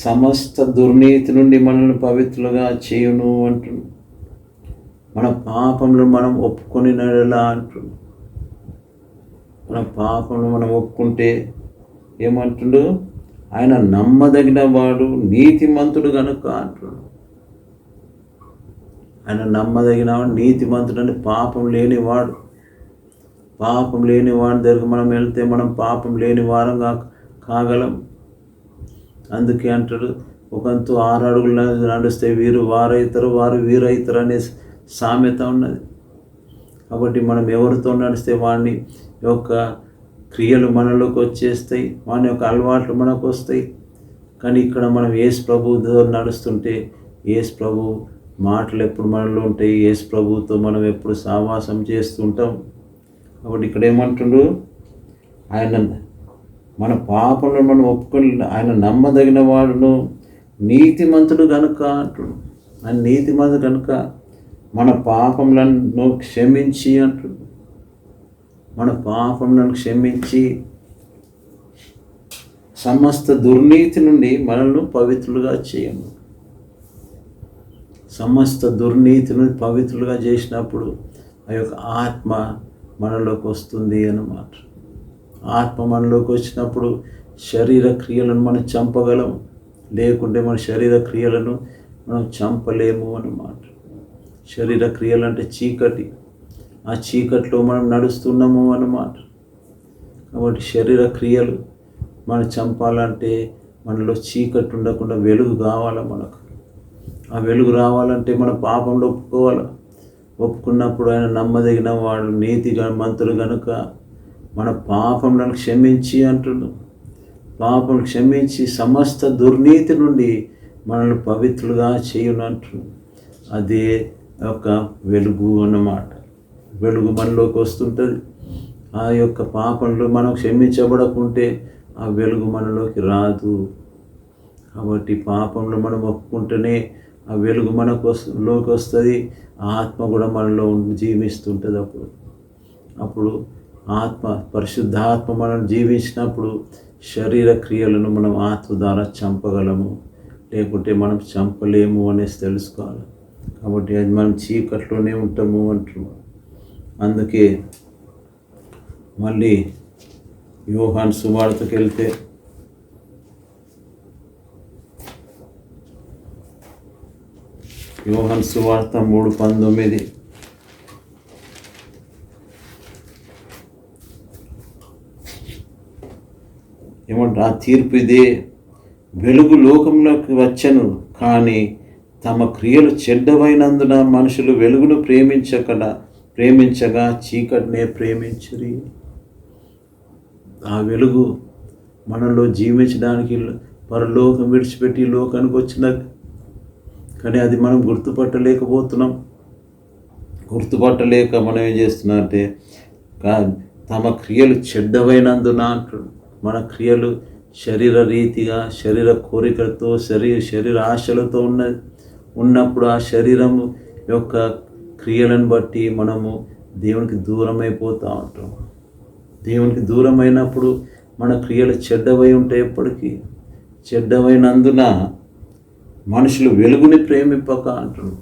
సమస్త దుర్నీతి నుండి మనల్ని పవిత్రులుగా చేయును అంటున్నాడు. మన పాపములను మనం ఒప్పుకొనినలా అంటున్నాడు. మన పాపములను మనం ఒప్పుకుంటే ఏమంటుడు? ఆయన నమ్మదగిన వాడు నీతిమంతుడు గనుక అంటున్నాడు. ఆయన నమ్మదగిన వాడు నీతిమంతుడు అంటే పాపం లేనివాడు. పాపం లేని వాడి దగ్గరకు మనం వెళ్తే మనం పాపం లేని వారం కాగలం. అందుకే అంటాడు, ఒకంతు 6 అడుగులు నడిస్తే వీరు వారైతారు, వారు వీరైతారు అనే సామెత ఉన్నది. కాబట్టి మనం ఎవరితో నడిస్తే వాడిని యొక్క క్రియలు మనలోకి వచ్చేస్తాయి, వాని యొక్క అలవాట్లు మనకు వస్తాయి. కానీ ఇక్కడ మనం యేసు ప్రభువుతో నడుస్తుంటే యేసు ప్రభు మాటలు ఎప్పుడు మనలో ఉంటాయి, యేసు ప్రభువుతో మనం ఎప్పుడు సావాసం చేస్తుంటాం. కాబట్టి ఇక్కడ ఏమంటుండు? ఆయన మన పాపలను మనం ఒప్పుకొని ఆయన నమ్మదగిన వాడును నీతిమంతుడు కనుక అంటుడు. ఆయన నీతిమంతుడు కనుక మన పాపములను క్షమించి అంటుడు. మన పాపములను క్షమించి సమస్త దుర్నీతి నుండి మనల్ని పవిత్రులుగా చేయము. సమస్త దుర్నీతి నుండి పవిత్రులుగా చేసినప్పుడు ఆ యొక్క ఆత్మ మనలోకి వస్తుంది అన్నమాట. ఆత్మ మనలోకి వచ్చినప్పుడు శరీర క్రియలను మనం చంపగలం, లేకుంటే మన శరీర క్రియలను మనం చంపలేము అన్నమాట. శరీర క్రియలు అంటే చీకటి, ఆ చీకట్లో మనం నడుస్తున్నాము అన్నమాట. కాబట్టి శరీర క్రియలు మనం చంపాలంటే మనలో చీకటి ఉండకుండా వెలుగు కావాలి మనకు. ఆ వెలుగు రావాలంటే మన పాపంలో ఒప్పుకోవాలి. ఒప్పుకున్నప్పుడు ఆయన నమ్మదగిన వాడు నీతిగా మంతుడు కనుక మన పాపములను క్షమించి అంటుడు. పాపం క్షమించి సమస్త దుర్నీతి నుండి మనల్ని పవిత్రులుగా చేయును అంటుడు. అదే ఒక వెలుగు అన్నమాట. వెలుగు మనలోకి వస్తుంటుంది. ఆ యొక్క పాపంలో మనం క్షమించబడకుంటే ఆ వెలుగు మనలోకి రాదు. కాబట్టి పాపంలో మనం ఒప్పుకుంటేనే ఆ వెలుగు మనలోకి వస్తుంది. ఆత్మ కూడా మనలో జీవిస్తుంటుంది. అప్పుడు ఆత్మ పరిశుద్ధాత్మ మనం జీవించినప్పుడు శరీర క్రియలను మనం ఆత్మ ద్వారా చంపగలము, లేకుంటే మనం చంపలేము అనేసి తెలుసుకోవాలి. కాబట్టి అది మనం చీకట్లోనే ఉంటాము అంటున్నాం. అందుకే మళ్ళీ యోహాను సువార్తకి వెళ్తే యోహాను సువార్త 3:19 ఏమంటారు? ఆ తీర్పు ఇదే, వెలుగు లోకంలోకి వచ్చెను, కానీ తమ క్రియలు చెడ్డవైనందున మనుషులు వెలుగును ప్రేమించగా చీకటినే ప్రేమించురి. ఆ వెలుగు మనలో జీవించడానికి పరలోకం విడిచిపెట్టి ఈ లోకానికి వచ్చిన, కానీ అది మనం గుర్తుపట్టలేక మనం ఏం చేస్తున్నాం అంటే తమ క్రియలు చెడ్డవైనందున అంటాడు. మన క్రియలు శరీర రీతిగా, శరీర కోరికలతో, శరీర ఆశలతో ఉన్నప్పుడు ఆ శరీరం యొక్క క్రియలను బట్టి మనము దేవునికి దూరం అయిపోతూ ఉంటాం. దేవునికి దూరం అయినప్పుడు మన క్రియలు చెడ్డవై ఉంటాయి. ఎప్పటికీ చెడ్డవైనందున మనుషులు వెలుగుని ప్రేమింపక అంటారు.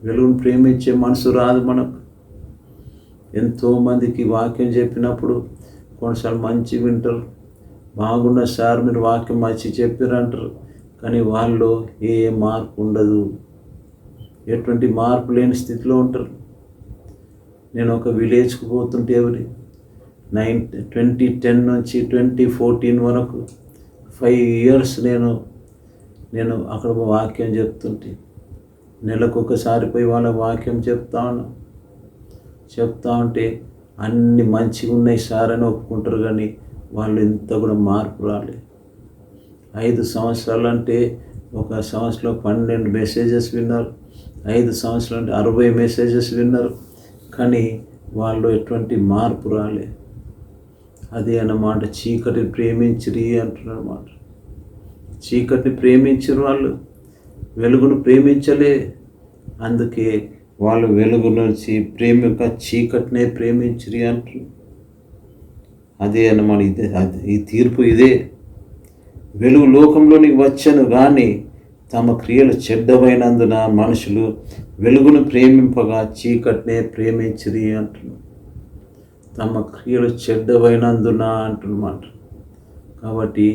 వెలుగుని ప్రేమించే మనసు రాదు మనకు. ఎంతోమందికి వాక్యం చెప్పినప్పుడు కొన్నిసార్లు మంచి వింటారు, బాగున్న సార్ మీరు వాక్యం మంచి చెప్పారంటారు, కానీ వాళ్ళు ఏ మార్పు ఉండదు. ఎటువంటి మార్పు లేని స్థితిలో ఉంటారు. నేను ఒక విలేజ్కి పోతుంటే 2010 నుంచి 2014 వరకు 5 years నేను అక్కడ వాక్యం చెప్తుంటే, నెలకు ఒకసారి పోయి వాళ్ళ వాక్యం చెప్తా ఉంటే అన్ని మంచిగా ఉన్నాయి సార్ అని ఒప్పుకుంటారు, కానీ వాళ్ళు ఇంత కూడా మార్పు రాలేదు. 5 సంవత్సరాలు అంటే ఒక సంవత్సరంలో 12 మెసేజెస్ విన్నారు, 5 సంవత్సరాలు అంటే 60 మెసేజెస్ విన్నారు, కానీ వాళ్ళు ఎటువంటి మార్పు రాలే. అదే అన్నమాట చీకటిని ప్రేమించిరి అంటున్నమాట. చీకటిని ప్రేమించరు, వాళ్ళు వెలుగును ప్రేమించలే. అందుకే వాళ్ళు వెలుగు నుంచి చీకటినే ప్రేమించిరి అంటారు. అదే అన్నమాట. ఈ తీర్పు ఇదే. వెలుగు లోకంలోనికి వచ్చను కానీ తమ క్రియలు చెడ్డవైనందున మనుషులు వెలుగును ప్రేమింపగా చీకటినే ప్రేమించిరి అంటున్నారు. తమ క్రియలు చెడ్డవైనందున అంటున్నమాట. కాబట్టి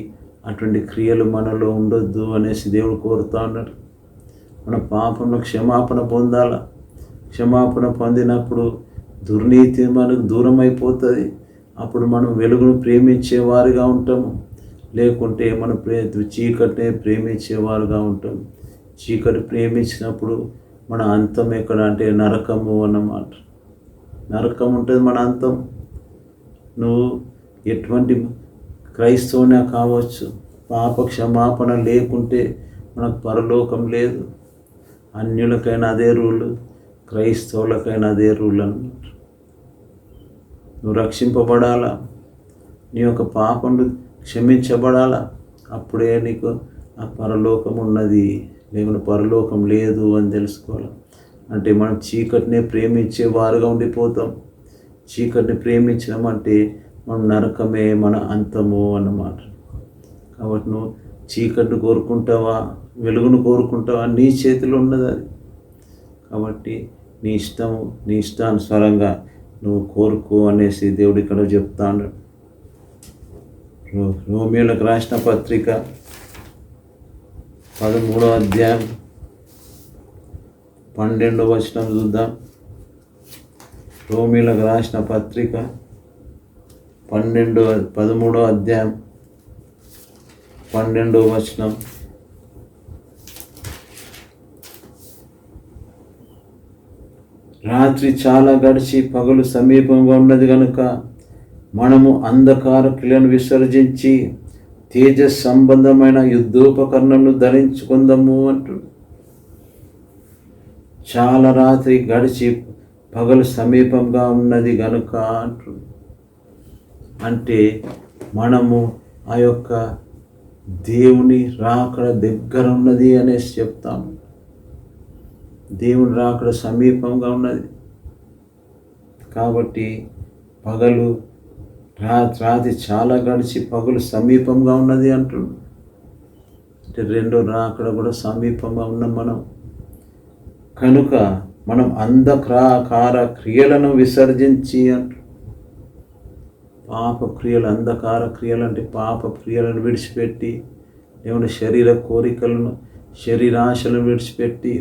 అటువంటి క్రియలు మనలో ఉండొద్దు అనేసి దేవుడు కోరుతా ఉన్నాడు. మన పాపంలో క్షమాపణ పొందాలా. క్షమాపణ పొందినప్పుడు దుర్నీతి మనకు దూరం అయిపోతుంది. అప్పుడు మనం వెలుగును ప్రేమించేవారుగా ఉంటాము. లేకుంటే మనం చీకటినే ప్రేమించేవారుగా ఉంటాం. చీకటి ప్రేమించినప్పుడు మన అంతం ఎక్కడ అంటే నరకము అన్నమాట. నరకం ఉంటుంది మన అంతం. నువ్వు ఎటువంటి క్రైస్తవునే కావచ్చు, పాప క్షమాపణ లేకుంటే మనకు పరలోకం లేదు. అన్యులకైనా అదే రూలు, క్రైస్తవులకైనా అదే రూల్ అన్నమాట. నువ్వు రక్షింపబడాలా, నీ యొక్క పాపములు క్షమించబడాలా, అప్పుడే నీకు ఆ పరలోకం ఉన్నది. లేకుండా పరలోకం లేదు అని తెలుసుకోవాలి. అంటే మనం చీకటిని ప్రేమించే వారుగా ఉండిపోతాం. చీకటిని ప్రేమించినామంటే మనం నరకమే మన అంతము అన్నమాట. కాబట్టి నువ్వు చీకటిని కోరుకుంటావా, వెలుగును కోరుకుంటావా, నీ చేతిలో ఉన్నది అది. కాబట్టి నీ ఇష్టానుసారంగా నువ్వు కోరుకో అనేసి దేవుడు ఇక్కడ చెప్తాడు. రోమీయులకు రాసిన పత్రిక 13వ అధ్యాయం 12వ వచనం చూద్దాం. రోమీయులకు రాసిన పత్రిక 13వ అధ్యాయం 12వ వచనం. రాత్రి చాలా గడిచి పగలు సమీపంగా ఉన్నది కనుక మనము అంధకార క్రియలను విసర్జించి తేజస్ సంబంధమైన యుద్ధోపకరణను ధరించుకుందాము అంటాడు. చాలా రాత్రి గడిచి పగలు సమీపంగా ఉన్నది గనుక అంటాడు. అంటే మనము ఆ యొక్క దేవుని రాకడ దగ్గర ఉన్నది అనేసి చెప్తాము. దేవుని రాకడ సమీపంగా ఉన్నది కాబట్టి పగలు రాత్రి చాలా గడిచి పగలు సమీపంగా ఉన్నది అంటున్నాడు. అంటే రెండో రాకడ కూడా సమీపంగా ఉన్నాం మనం. కనుక మనం అంధకార క్రియలను విసర్జించి అంటు పాప క్రియలు, అంధకార క్రియలు అంటే పాప క్రియలను విడిచిపెట్టి, లేకుంటే శరీర కోరికలను, శరీరాశలను విడిచిపెట్టి,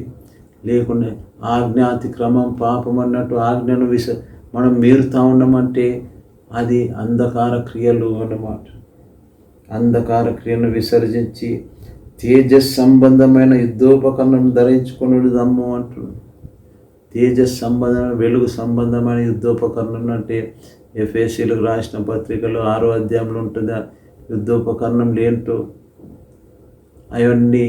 లేకుంటే ఆజ్ఞాతిక్రమం పాపం అన్నట్టు ఆజ్ఞను మనం మీరుతూ ఉన్నామంటే అది అంధకార క్రియలు అన్నమాట. అంధకార క్రియను విసర్జించి తేజస్ సంబంధమైన యుద్ధోపకరణను ధరించుకొనుదమ్ము అంటున్నాడు. తేజస్ సంబంధమైన వెలుగు సంబంధమైన యుద్ధోపకరణం అంటే ఎఫెసీలకు రాసిన పత్రికలో 6వ అధ్యాయంలో ఉంటుంది. యుద్ధోపకరణం ఏంటో అవన్నీ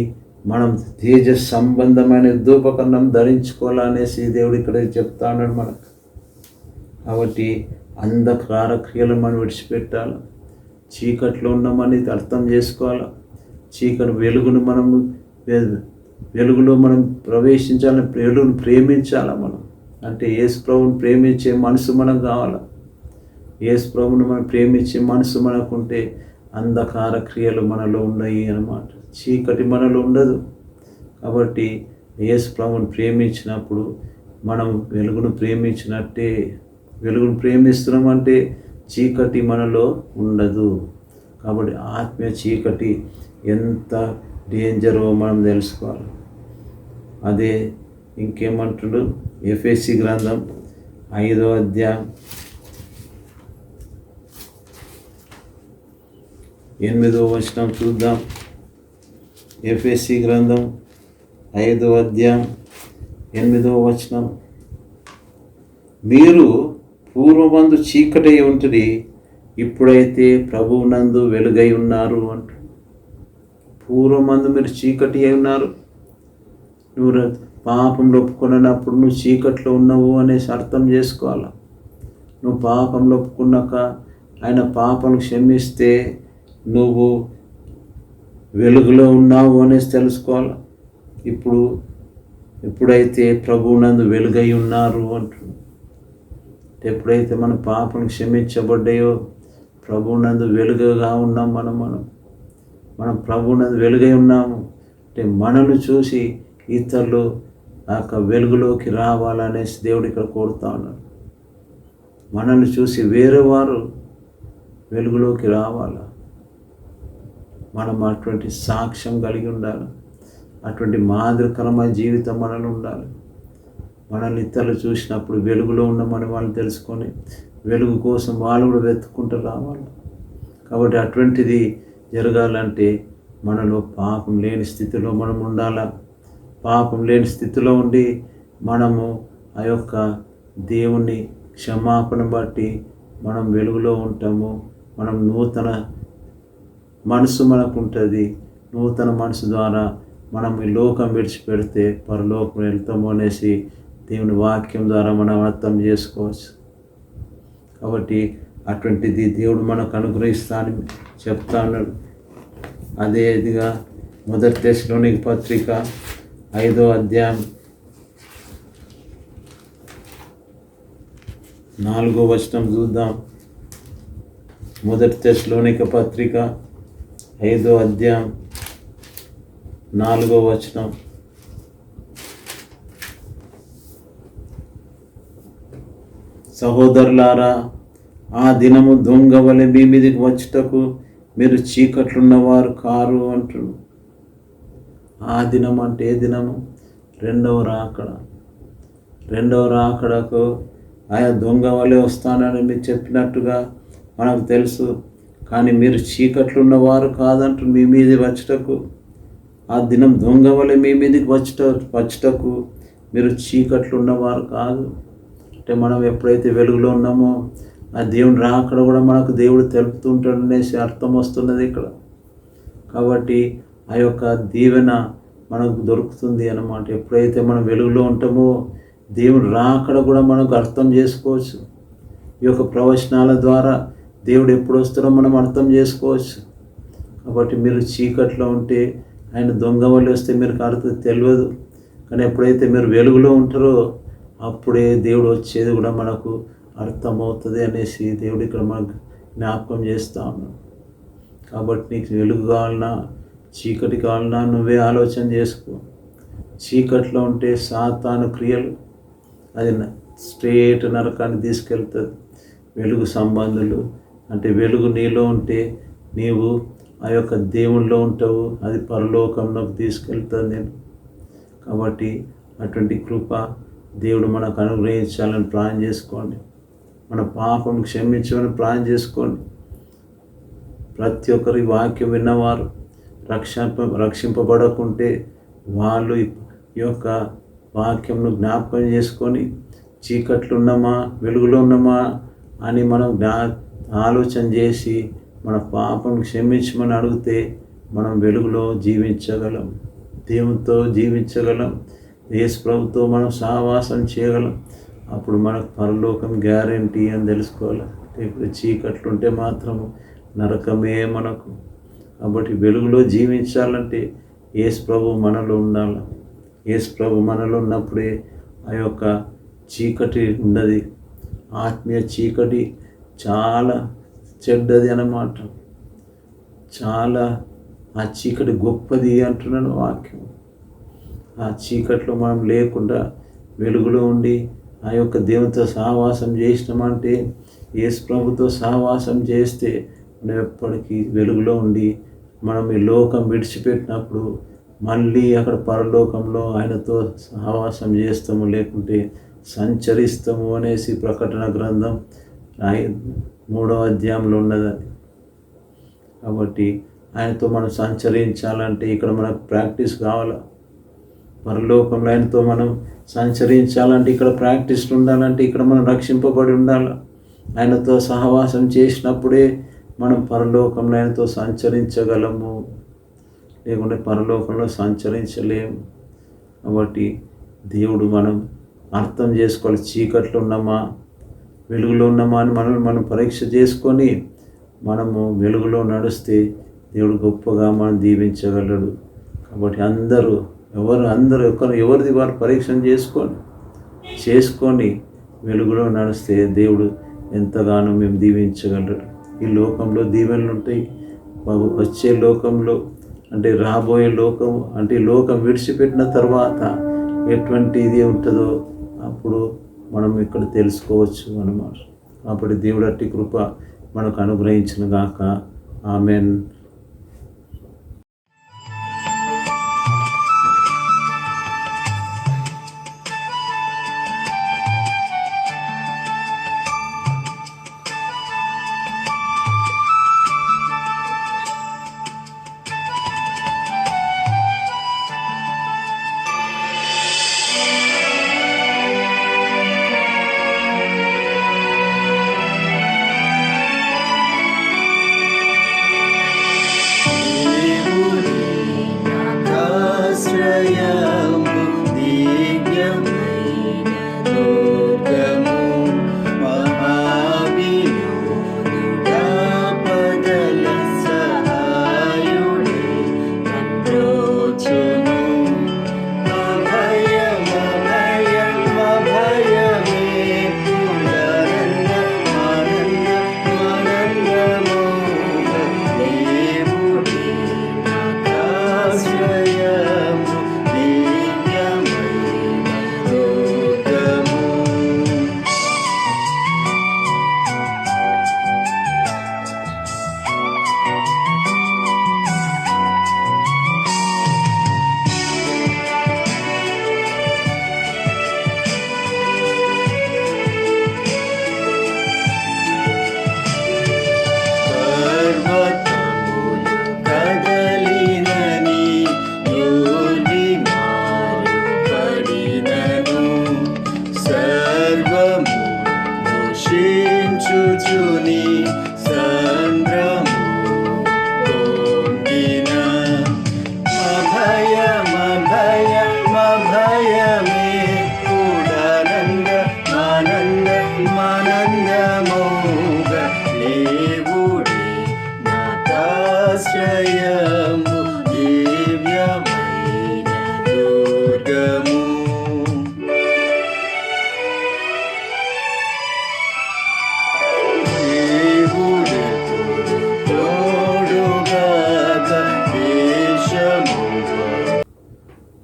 మనం తేజస్ సంబంధమైన యుద్ధోపకరణం ధరించుకోవాలనేసి దేవుడు ఇక్కడ చెప్తా ఉన్నాడు మనకు. కాబట్టి అంధకార క్రియలు మనం విడిచిపెట్టాలి. చీకట్లో ఉన్నామని అర్థం చేసుకోవాలి. చీకటి వెలుగులో మనం ప్రవేశించాలని, వెలుగును ప్రేమించాలి. మనం అంటే యేసు ప్రభువుని ప్రేమించే మనసు మనకు కావాలి. యేసు ప్రభువుని మనం ప్రేమించే మనసు మనకుంటే అంధకార క్రియలు మనలో ఉన్నాయి అన్నమాట. చీకటి మనలో ఉండదు. కాబట్టి యేసు ప్రభువుని ప్రేమించినప్పుడు మనం వెలుగును ప్రేమించినట్టే. వెలుగును ప్రేమిస్తున్నామంటే చీకటి మనలో ఉండదు. కాబట్టి ఆత్మీయ చీకటి ఎంత డేంజరో మనం తెలుసుకోవాలి. అదే ఇంకేమంటాడు ఎఫెసీ గ్రంథం 5వ అధ్యాయం 8వ వచనం చూద్దాం. ఎఫెసీ గ్రంథం 5వ అధ్యాయం 8వ వచనం, మీరు పూర్వమందు చీకటై ఉంటుంది, ఇప్పుడైతే ప్రభువునందు వెలుగై ఉన్నారు అంట. పూర్వమందు మీరు చీకటి అయి ఉన్నారు. నువ్వు పాపంలో ఒప్పుకున్నప్పుడు నువ్వు చీకట్లో ఉన్నావు అనేసి అర్థం చేసుకోవాలి. నువ్వు పాపంలో ఒప్పుకున్నాక ఆయన పాపం క్షమిస్తే నువ్వు వెలుగులో ఉన్నావు అనేసి తెలుసుకోవాలి. ఎప్పుడైతే ప్రభువునందు వెలుగై ఉన్నారు అంటు, ఎప్పుడైతే మన పాపం క్షమించబడ్డాయో ప్రభువునందు వెలుగుగా ఉన్నాం. మనం ప్రభువునందు వెలుగై ఉన్నాము అంటే మనల్ని చూసి ఇతరులు ఆ యొక్క వెలుగులోకి రావాలనేసి దేవుడు ఇక్కడ కోరుతా ఉన్నాడు. మనల్ని చూసి వేరే వారు వెలుగులోకి రావాలి. మనం అటువంటి సాక్ష్యం కలిగి ఉండాలి. అటువంటి మాదిరికరమైన జీవితం మనలో ఉండాలి. మనల్ని ఇతరులు చూసినప్పుడు వెలుగులో ఉన్నామని వాళ్ళు తెలుసుకొని వెలుగు కోసం వాళ్ళు కూడా వెతుక్కుంటూ రావాలి. కాబట్టి అటువంటిది జరగాలంటే మనలో పాపం లేని స్థితిలో మనం ఉండాలి. పాపం లేని స్థితిలో ఉండి మనము ఆ యొక్క దేవుని క్షమాపణ బట్టి మనం వెలుగులో ఉంటాము. మనం నూతన మనసు మనకు ఉంటుంది. నూతన మనసు ద్వారా మనం ఈ లోకం విడిచిపెడితే పరలోకం వెళ్తాము అనేసి దేవుని వాక్యం ద్వారా మనం అర్థం చేసుకోవచ్చు. కాబట్టి అటువంటిది దేవుడు మనకు అనుగ్రహిస్తానని చెప్తా ఉన్నాడు. అదే ఇదిగా 1 తెస్సలోనికీ పత్రిక 5వ అధ్యాయం 4వ వచనం చూద్దాం. 1 తెస్సలోనికీ పత్రిక 5వ అధ్యాయం 4వ వచనం, సహోదరులారా, ఆ దినము దొంగ వలె మీ మీదకి వచ్చుటకు మీరు చీకట్లున్నవారు కారు అంటున్నారు. ఆ దినం అంటే ఏ దినము? రెండవ రాకడకు ఆయా దొంగ వలె వస్తానని మీరు చెప్పినట్టుగా మనకు తెలుసు. కానీ మీరు చీకట్లున్నవారు కాదంటూ మీ మీద వచ్చుటకు, ఆ దినం దొంగ వలె మీ మీదకి వచ్చుటకు మీరు చీకట్లున్నవారు కాదు. అంటే మనం ఎప్పుడైతే వెలుగులో ఉన్నామో ఆ దేవుని రాకడ కూడా మనకు దేవుడు తెలుపుతుంటాడు అనేసి అర్థం వస్తున్నది ఇక్కడ. కాబట్టి ఆ యొక్క దీవెన మనకు దొరుకుతుంది అన్నమాట. ఎప్పుడైతే మనం వెలుగులో ఉంటామో దేవుని రాకడ కూడా మనకు అర్థం చేసుకోవచ్చు. ఈ యొక్క ప్రవచనాల ద్వారా దేవుడు ఎప్పుడు వస్తారో మనం అర్థం చేసుకోవచ్చు. కాబట్టి మీరు చీకట్లో ఉంటే ఆయన దొంగ వల్ల వస్తే మీకు అర్థం తెలియదు. కానీ ఎప్పుడైతే మీరు వెలుగులో ఉంటారో అప్పుడే దేవుడు వచ్చేది కూడా మనకు అర్థమవుతుంది అనేసి దేవుడు ఇక్కడ మనకు జ్ఞాపకం చేస్తూ ఉన్నాడు. కాబట్టి నీకు వెలుగు కావాలన్నా చీకటి కావాలన్నా నువ్వే ఆలోచన చేసుకో. చీకట్లో ఉంటే సాతాను క్రియలు అది స్ట్రేట్ నరకాన్ని తీసుకెళ్తుంది. వెలుగు సంబంధులు అంటే వెలుగు నీలో ఉంటే నీవు ఆ యొక్క దేవుల్లో ఉంటావు, అది పరలోకంలోకి తీసుకెళ్తుంది నేను. కాబట్టి అటువంటి కృప దేవుడు మనకు అనుగ్రహించాలని ప్రార్థన చేసుకోండి. మన పాపం క్షమించమని ప్రార్థన చేసుకోండి. ప్రతి ఒక్కరి వాక్యం విన్నవారు రక్షింపబడకుంటే వాళ్ళు ఈ యొక్క వాక్యంను జ్ఞాపకం చేసుకొని చీకట్లు ఉన్నామా వెలుగులో ఉన్నామా అని మనం ఆలోచన చేసి మన పాపం క్షమించమని అడిగితే మనం వెలుగులో జీవించగలం, దేవునితో జీవించగలం, యేసు ప్రభుతో మనం సహవాసం చేయగలం. అప్పుడు మనకు పరలోకం గ్యారంటీ అని తెలుసుకోవాలి. ఇప్పుడు చీకట్లు ఉంటే మాత్రం నరకమే మనకు. కాబట్టి వెలుగులో జీవించాలంటే యేసు ప్రభు మనలో ఉండాలి. యేసు ప్రభు మనలో ఉన్నప్పుడే ఆ యొక్క చీకటి ఉన్నది. ఆత్మీయ చీకటి చాలా చెడ్డది అన్నమాట. చాలా ఆ చీకటి గొప్పది అంటున్నాను వాక్యం. ఆ చీకట్లో మనం లేకుండా వెలుగులో ఉండి ఆ యొక్క దేవునితో సహవాసం చేసినామంటే, యేసు ప్రభుతో సహవాసం చేస్తే మనం ఎప్పటికీ వెలుగులో ఉండి మనం ఈ లోకం విడిచిపెట్టినప్పుడు మళ్ళీ అక్కడ పరలోకంలో ఆయనతో సహవాసం చేస్తాము, లేకుంటే సంచరిస్తాము అనేసి ప్రకటన గ్రంథం 3వ అధ్యాయంలో ఉన్నది. కాబట్టి ఆయనతో మనం సంచరించాలంటే ఇక్కడ మనకు ప్రాక్టీస్ కావాలా. పరలోకంలో ఆయనతో మనం సంచరించాలంటే ఇక్కడ ప్రాక్టీస్ ఉండాలంటే ఇక్కడ మనం రక్షింపబడి ఉండాలి. ఆయనతో సహవాసం చేసినప్పుడే మనం పరలోకంలో ఆయనతో సంచరించగలము, లేకుంటే పరలోకంలో సంచరించలేము. కాబట్టి దేవుడు మనం అర్థం చేసుకోవాలి. చీకట్లో ఉన్నామా వెలుగులో ఉన్నామా అని మనం పరీక్ష చేసుకొని మనము వెలుగులో నడిస్తే దేవుడు గొప్పగా మనం దీవించగలడు. కాబట్టి అందరూ ఎవరిది వారు పరీక్ష చేసుకొని వెలుగులో నడిస్తే దేవుడు ఎంతగానో మేము దీవించగలడు. ఈ లోకంలో దీవెనలు ఉంటాయి. వచ్చే లోకంలో అంటే రాబోయే లోకం అంటే లోకం విడిచిపెట్టిన తర్వాత ఎటువంటిది ఉంటుందో అప్పుడు మనం ఇక్కడ తెలుసుకోవచ్చు అన్నమాట. కాబట్టి దేవుడు అట్టి కృప మనకు అనుగ్రహించిన గాక. ఆమెన్.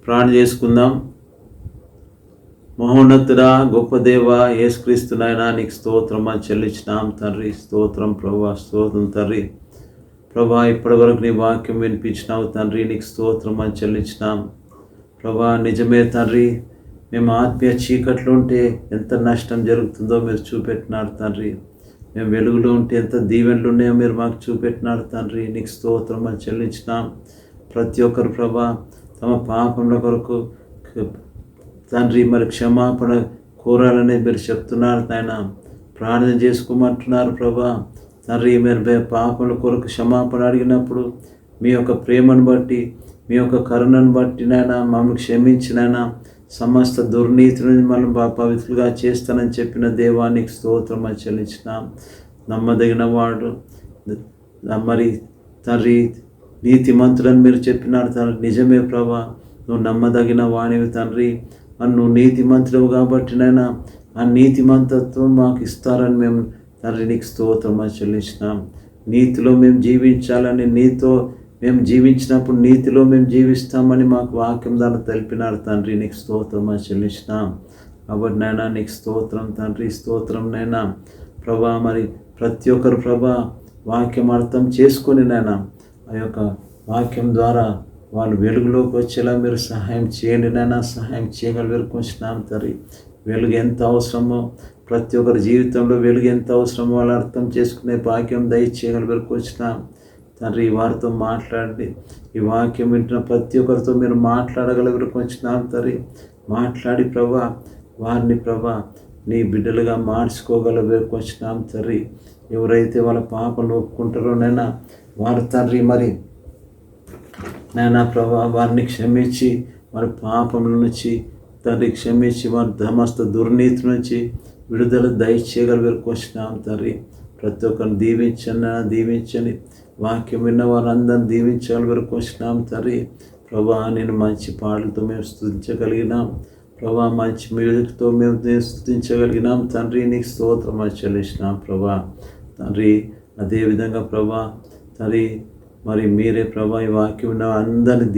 ప్రార్థన చేసుకుందాం. మహోన్నతుడా గొప్ప దేవ యేసుక్రీస్తు నాయనా నీకు స్తోత్రం అని చెల్లించినాం తండ్రి. స్తోత్రం ప్రభా, స్తోత్రం తండ్రి. ప్రభా ఇప్పటి వరకు నీ వాక్యం వినిపించినావు తండ్రి, నీకు స్తోత్రం అని చెల్లించినాం ప్రభా. నిజమే తండ్రి, మేము ఆత్మీయ చీకట్లో ఉంటే ఎంత నష్టం జరుగుతుందో మీరు చూపెట్టినారు తండ్రి. మేము వెలుగులో ఉంటే ఎంత దీవెనలు ఉన్నాయో మీరు మాకు చూపెట్టినారు తండ్రి. నీకు స్తోత్రం అని చెల్లించినాం. ప్రతి ఒక్కరు ప్రభా తమ పాపముల కొరకు తండ్రి మరి క్షమాపణ కోరాలని మీరు చెప్తున్నారు నాయన, ప్రార్థన చేసుకోమంటున్నారు ప్రభా. తండ్రి మీరు పాపల కొరకు క్షమాపణ అడిగినప్పుడు మీ యొక్క ప్రేమను బట్టి, మీ యొక్క కరుణను బట్టి నాయన మమ్మల్ని క్షమించినైనా సమస్త దుర్నీతి నుంచి మనం పవిత్రులుగా చేస్తానని చెప్పిన దేవానికి స్తోత్రం చెల్లించినాం. నమ్మదగిన వాడు మరి తండ్రి నీతిమంతులని మీరు చెప్పినారు తండ్రి. నిజమే ప్రభా, నువ్వు నమ్మదగిన వాణివి తండ్రి. మరి నువ్వు నీతిమంతుడు కాబట్టి నైనా ఆ నీతిమంతత్వం మాకు ఇస్తారని మేము తండ్రి నీకు స్తోత్రం చెల్లించినాం. నీతిలో మేము జీవించాలని, నీతో మేము జీవించినప్పుడు నీతిలో మేము జీవిస్తామని మాకు వాక్యం ద్వారా తెలిపినారు తండ్రి. నీకు స్తోత్రం చెల్లించినాం. కాబట్టి నైనా నీకు స్తోత్రం తండ్రి, స్తోత్రం నైనా ప్రభా. మరి ప్రతి ఒక్కరు ప్రభా వాక్యం అర్థం చేసుకొని నైనా ఆ యొక్క వాక్యం ద్వారా వాళ్ళు వెలుగులోకి వచ్చేలా మీరు సహాయం చేయండి నైనా. సహాయం చేయగలిగినాం తండ్రి. వెలుగు ఎంత అవసరమో, ప్రతి ఒక్కరి జీవితంలో వెలుగు ఎంత అవసరమో వాళ్ళు అర్థం చేసుకునే భాగ్యం దయచేయగలిగినాం తండ్రి. వారితో మాట్లాడండి. ఈ వాక్యం వింటున్న ప్రతి ఒక్కరితో మీరు మాట్లాడగలిగినాం తండ్రి. మాట్లాడి ప్రభా వారిని ప్రభా నీ బిడ్డలుగా మార్చుకోగలిగినాం తండ్రి. ఎవరైతే వాళ్ళ పాపలు ఒప్పుకుంటారో నైనా వారు తండ్రి మరి నైనా ప్రభా వారిని క్షమించి వారి పాపముల నుంచి తండ్రి క్షమించి వారి సమస్త దుర్నీతి నుంచి విడుదల దయచేయగలిగినాం తండ్రి. ప్రతి ఒక్కరిని దీవించండి. వాక్యం విన్న వారందరిని దీవించగలిగినాం తండ్రి. ప్రభా నేను మంచి పాటలతో మేము స్తుతించగలిగినాం ప్రభా. మంచి మ్యూజిక్తో మేము స్తుతించగలిగినాం తండ్రి. నీకు స్తోత్రం చెల్లించినాం ప్రభా తండ్రి. అదేవిధంగా ప్రభా తండ్రి మరి మీరే ప్రభా ఈ వాక్యం విన్న అందరిని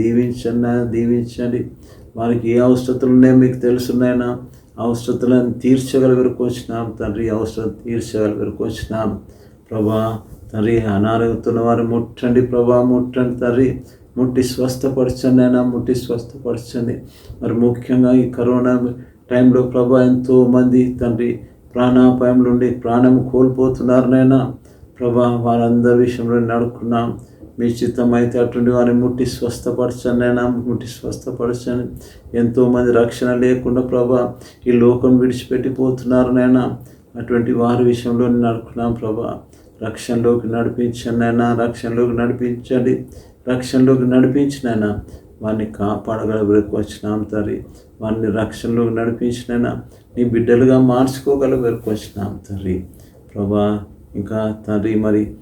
దీవించండి. వారికి ఏ అవసరతలు ఉన్నాయో మీకు తెలుసున్నాయినా, అవసరతలను తీర్చగలిగినాం తండ్రి. అవసరం తీర్చగలిగినాం ప్రభా తండ్రి. అనారోగ్యతున్న వారు ముట్టండి ప్రభా, ముట్టండి తండ్రి. ముట్టి స్వస్థపరచండి అయినా, ముట్టి స్వస్థపరచండి. మరి ముఖ్యంగా ఈ కరోనా టైంలో ప్రభా ఎంతోమంది తండ్రి ప్రాణాపాయం నుండి ప్రాణం కోల్పోతున్నారు నైనా ప్రభా. వారందరి విషయంలో నడుకున్నాం. మీ చిత్తం అయితే అటువంటి వారిని ముట్టి స్వస్థపరచండి అయినా, ముట్టి స్వస్థపరచండి. ఎంతోమంది రక్షణ లేకుండా ప్రభా ఈ లోకం విడిచిపెట్టిపోతున్నారు నైనా. అటువంటి వారి విషయంలో నడుకున్నాం ప్రభా. రక్షణలోకి నడిపించండి అయినా, రక్షణలోకి నడిపించినైనా వారిని కాపాడగలిగినాం తండ్రి. వారిని రక్షణలోకి నడిపించినైనా నీ బిడ్డలుగా మార్చుకోగలిగినాం తండ్రి ప్రభా. ఇంకా తండ్రి మరి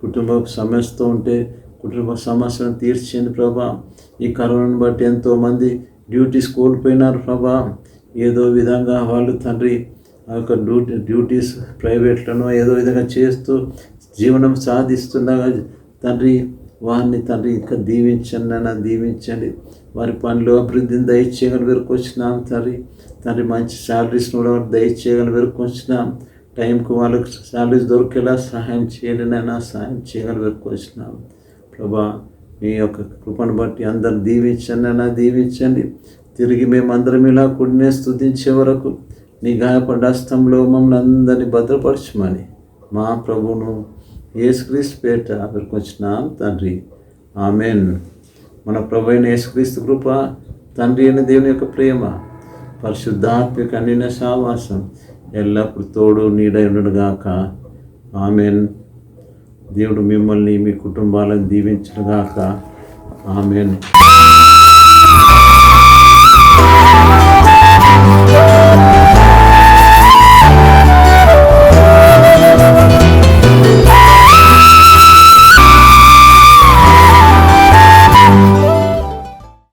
కుటుంబ సమస్యతో ఉంటే కుటుంబ సమస్యను తీర్చండి ప్రభా. ఈ కరోనాను బట్టి ఎంతోమంది డ్యూటీస్ కోల్పోయినారు ప్రభా. ఏదో విధంగా వాళ్ళు తండ్రి ఆ యొక్క డ్యూటీస్ ప్రైవేట్లను ఏదో విధంగా చేస్తూ జీవనం సాధిస్తుండగా తండ్రి వారిని తండ్రి ఇంకా దీవించండి. వారి పనిలో అభివృద్ధిని దయచేయగలిగినాం తండ్రి. మంచి శాలరీస్ కూడా దయచేయగలిగినాం. టైంకు వాళ్ళకు శాలరీస్ దొరికేలా సహాయం చేయగలిగినాం ప్రభా. మీ యొక్క కృపను బట్టి అందరు దీవించండి. తిరిగి మేమందరం ఇలా కూడినే స్తుతించే వరకు నీ గాయపడ్డ హస్తంలో మమ్మల్ని అందరినీ భద్రపరచమని మా ప్రభువును యేసుక్రీస్తు పేరిట వచ్చినాం తండ్రి. ఆమెన్. మన ప్రభు అయిన యేసుక్రీస్తు కృప, తండ్రి అయిన దేవుని యొక్క ప్రేమ, పరిశుద్ధాత్మిక అన్యోన్య సహవాసం ఎల్లప్పుడు తోడు నీడై ఉండడుగాక. ఆమెన్. దేవుడు మిమ్మల్ని మీ కుటుంబాలను దీవించునుగాక. ఆమెన్.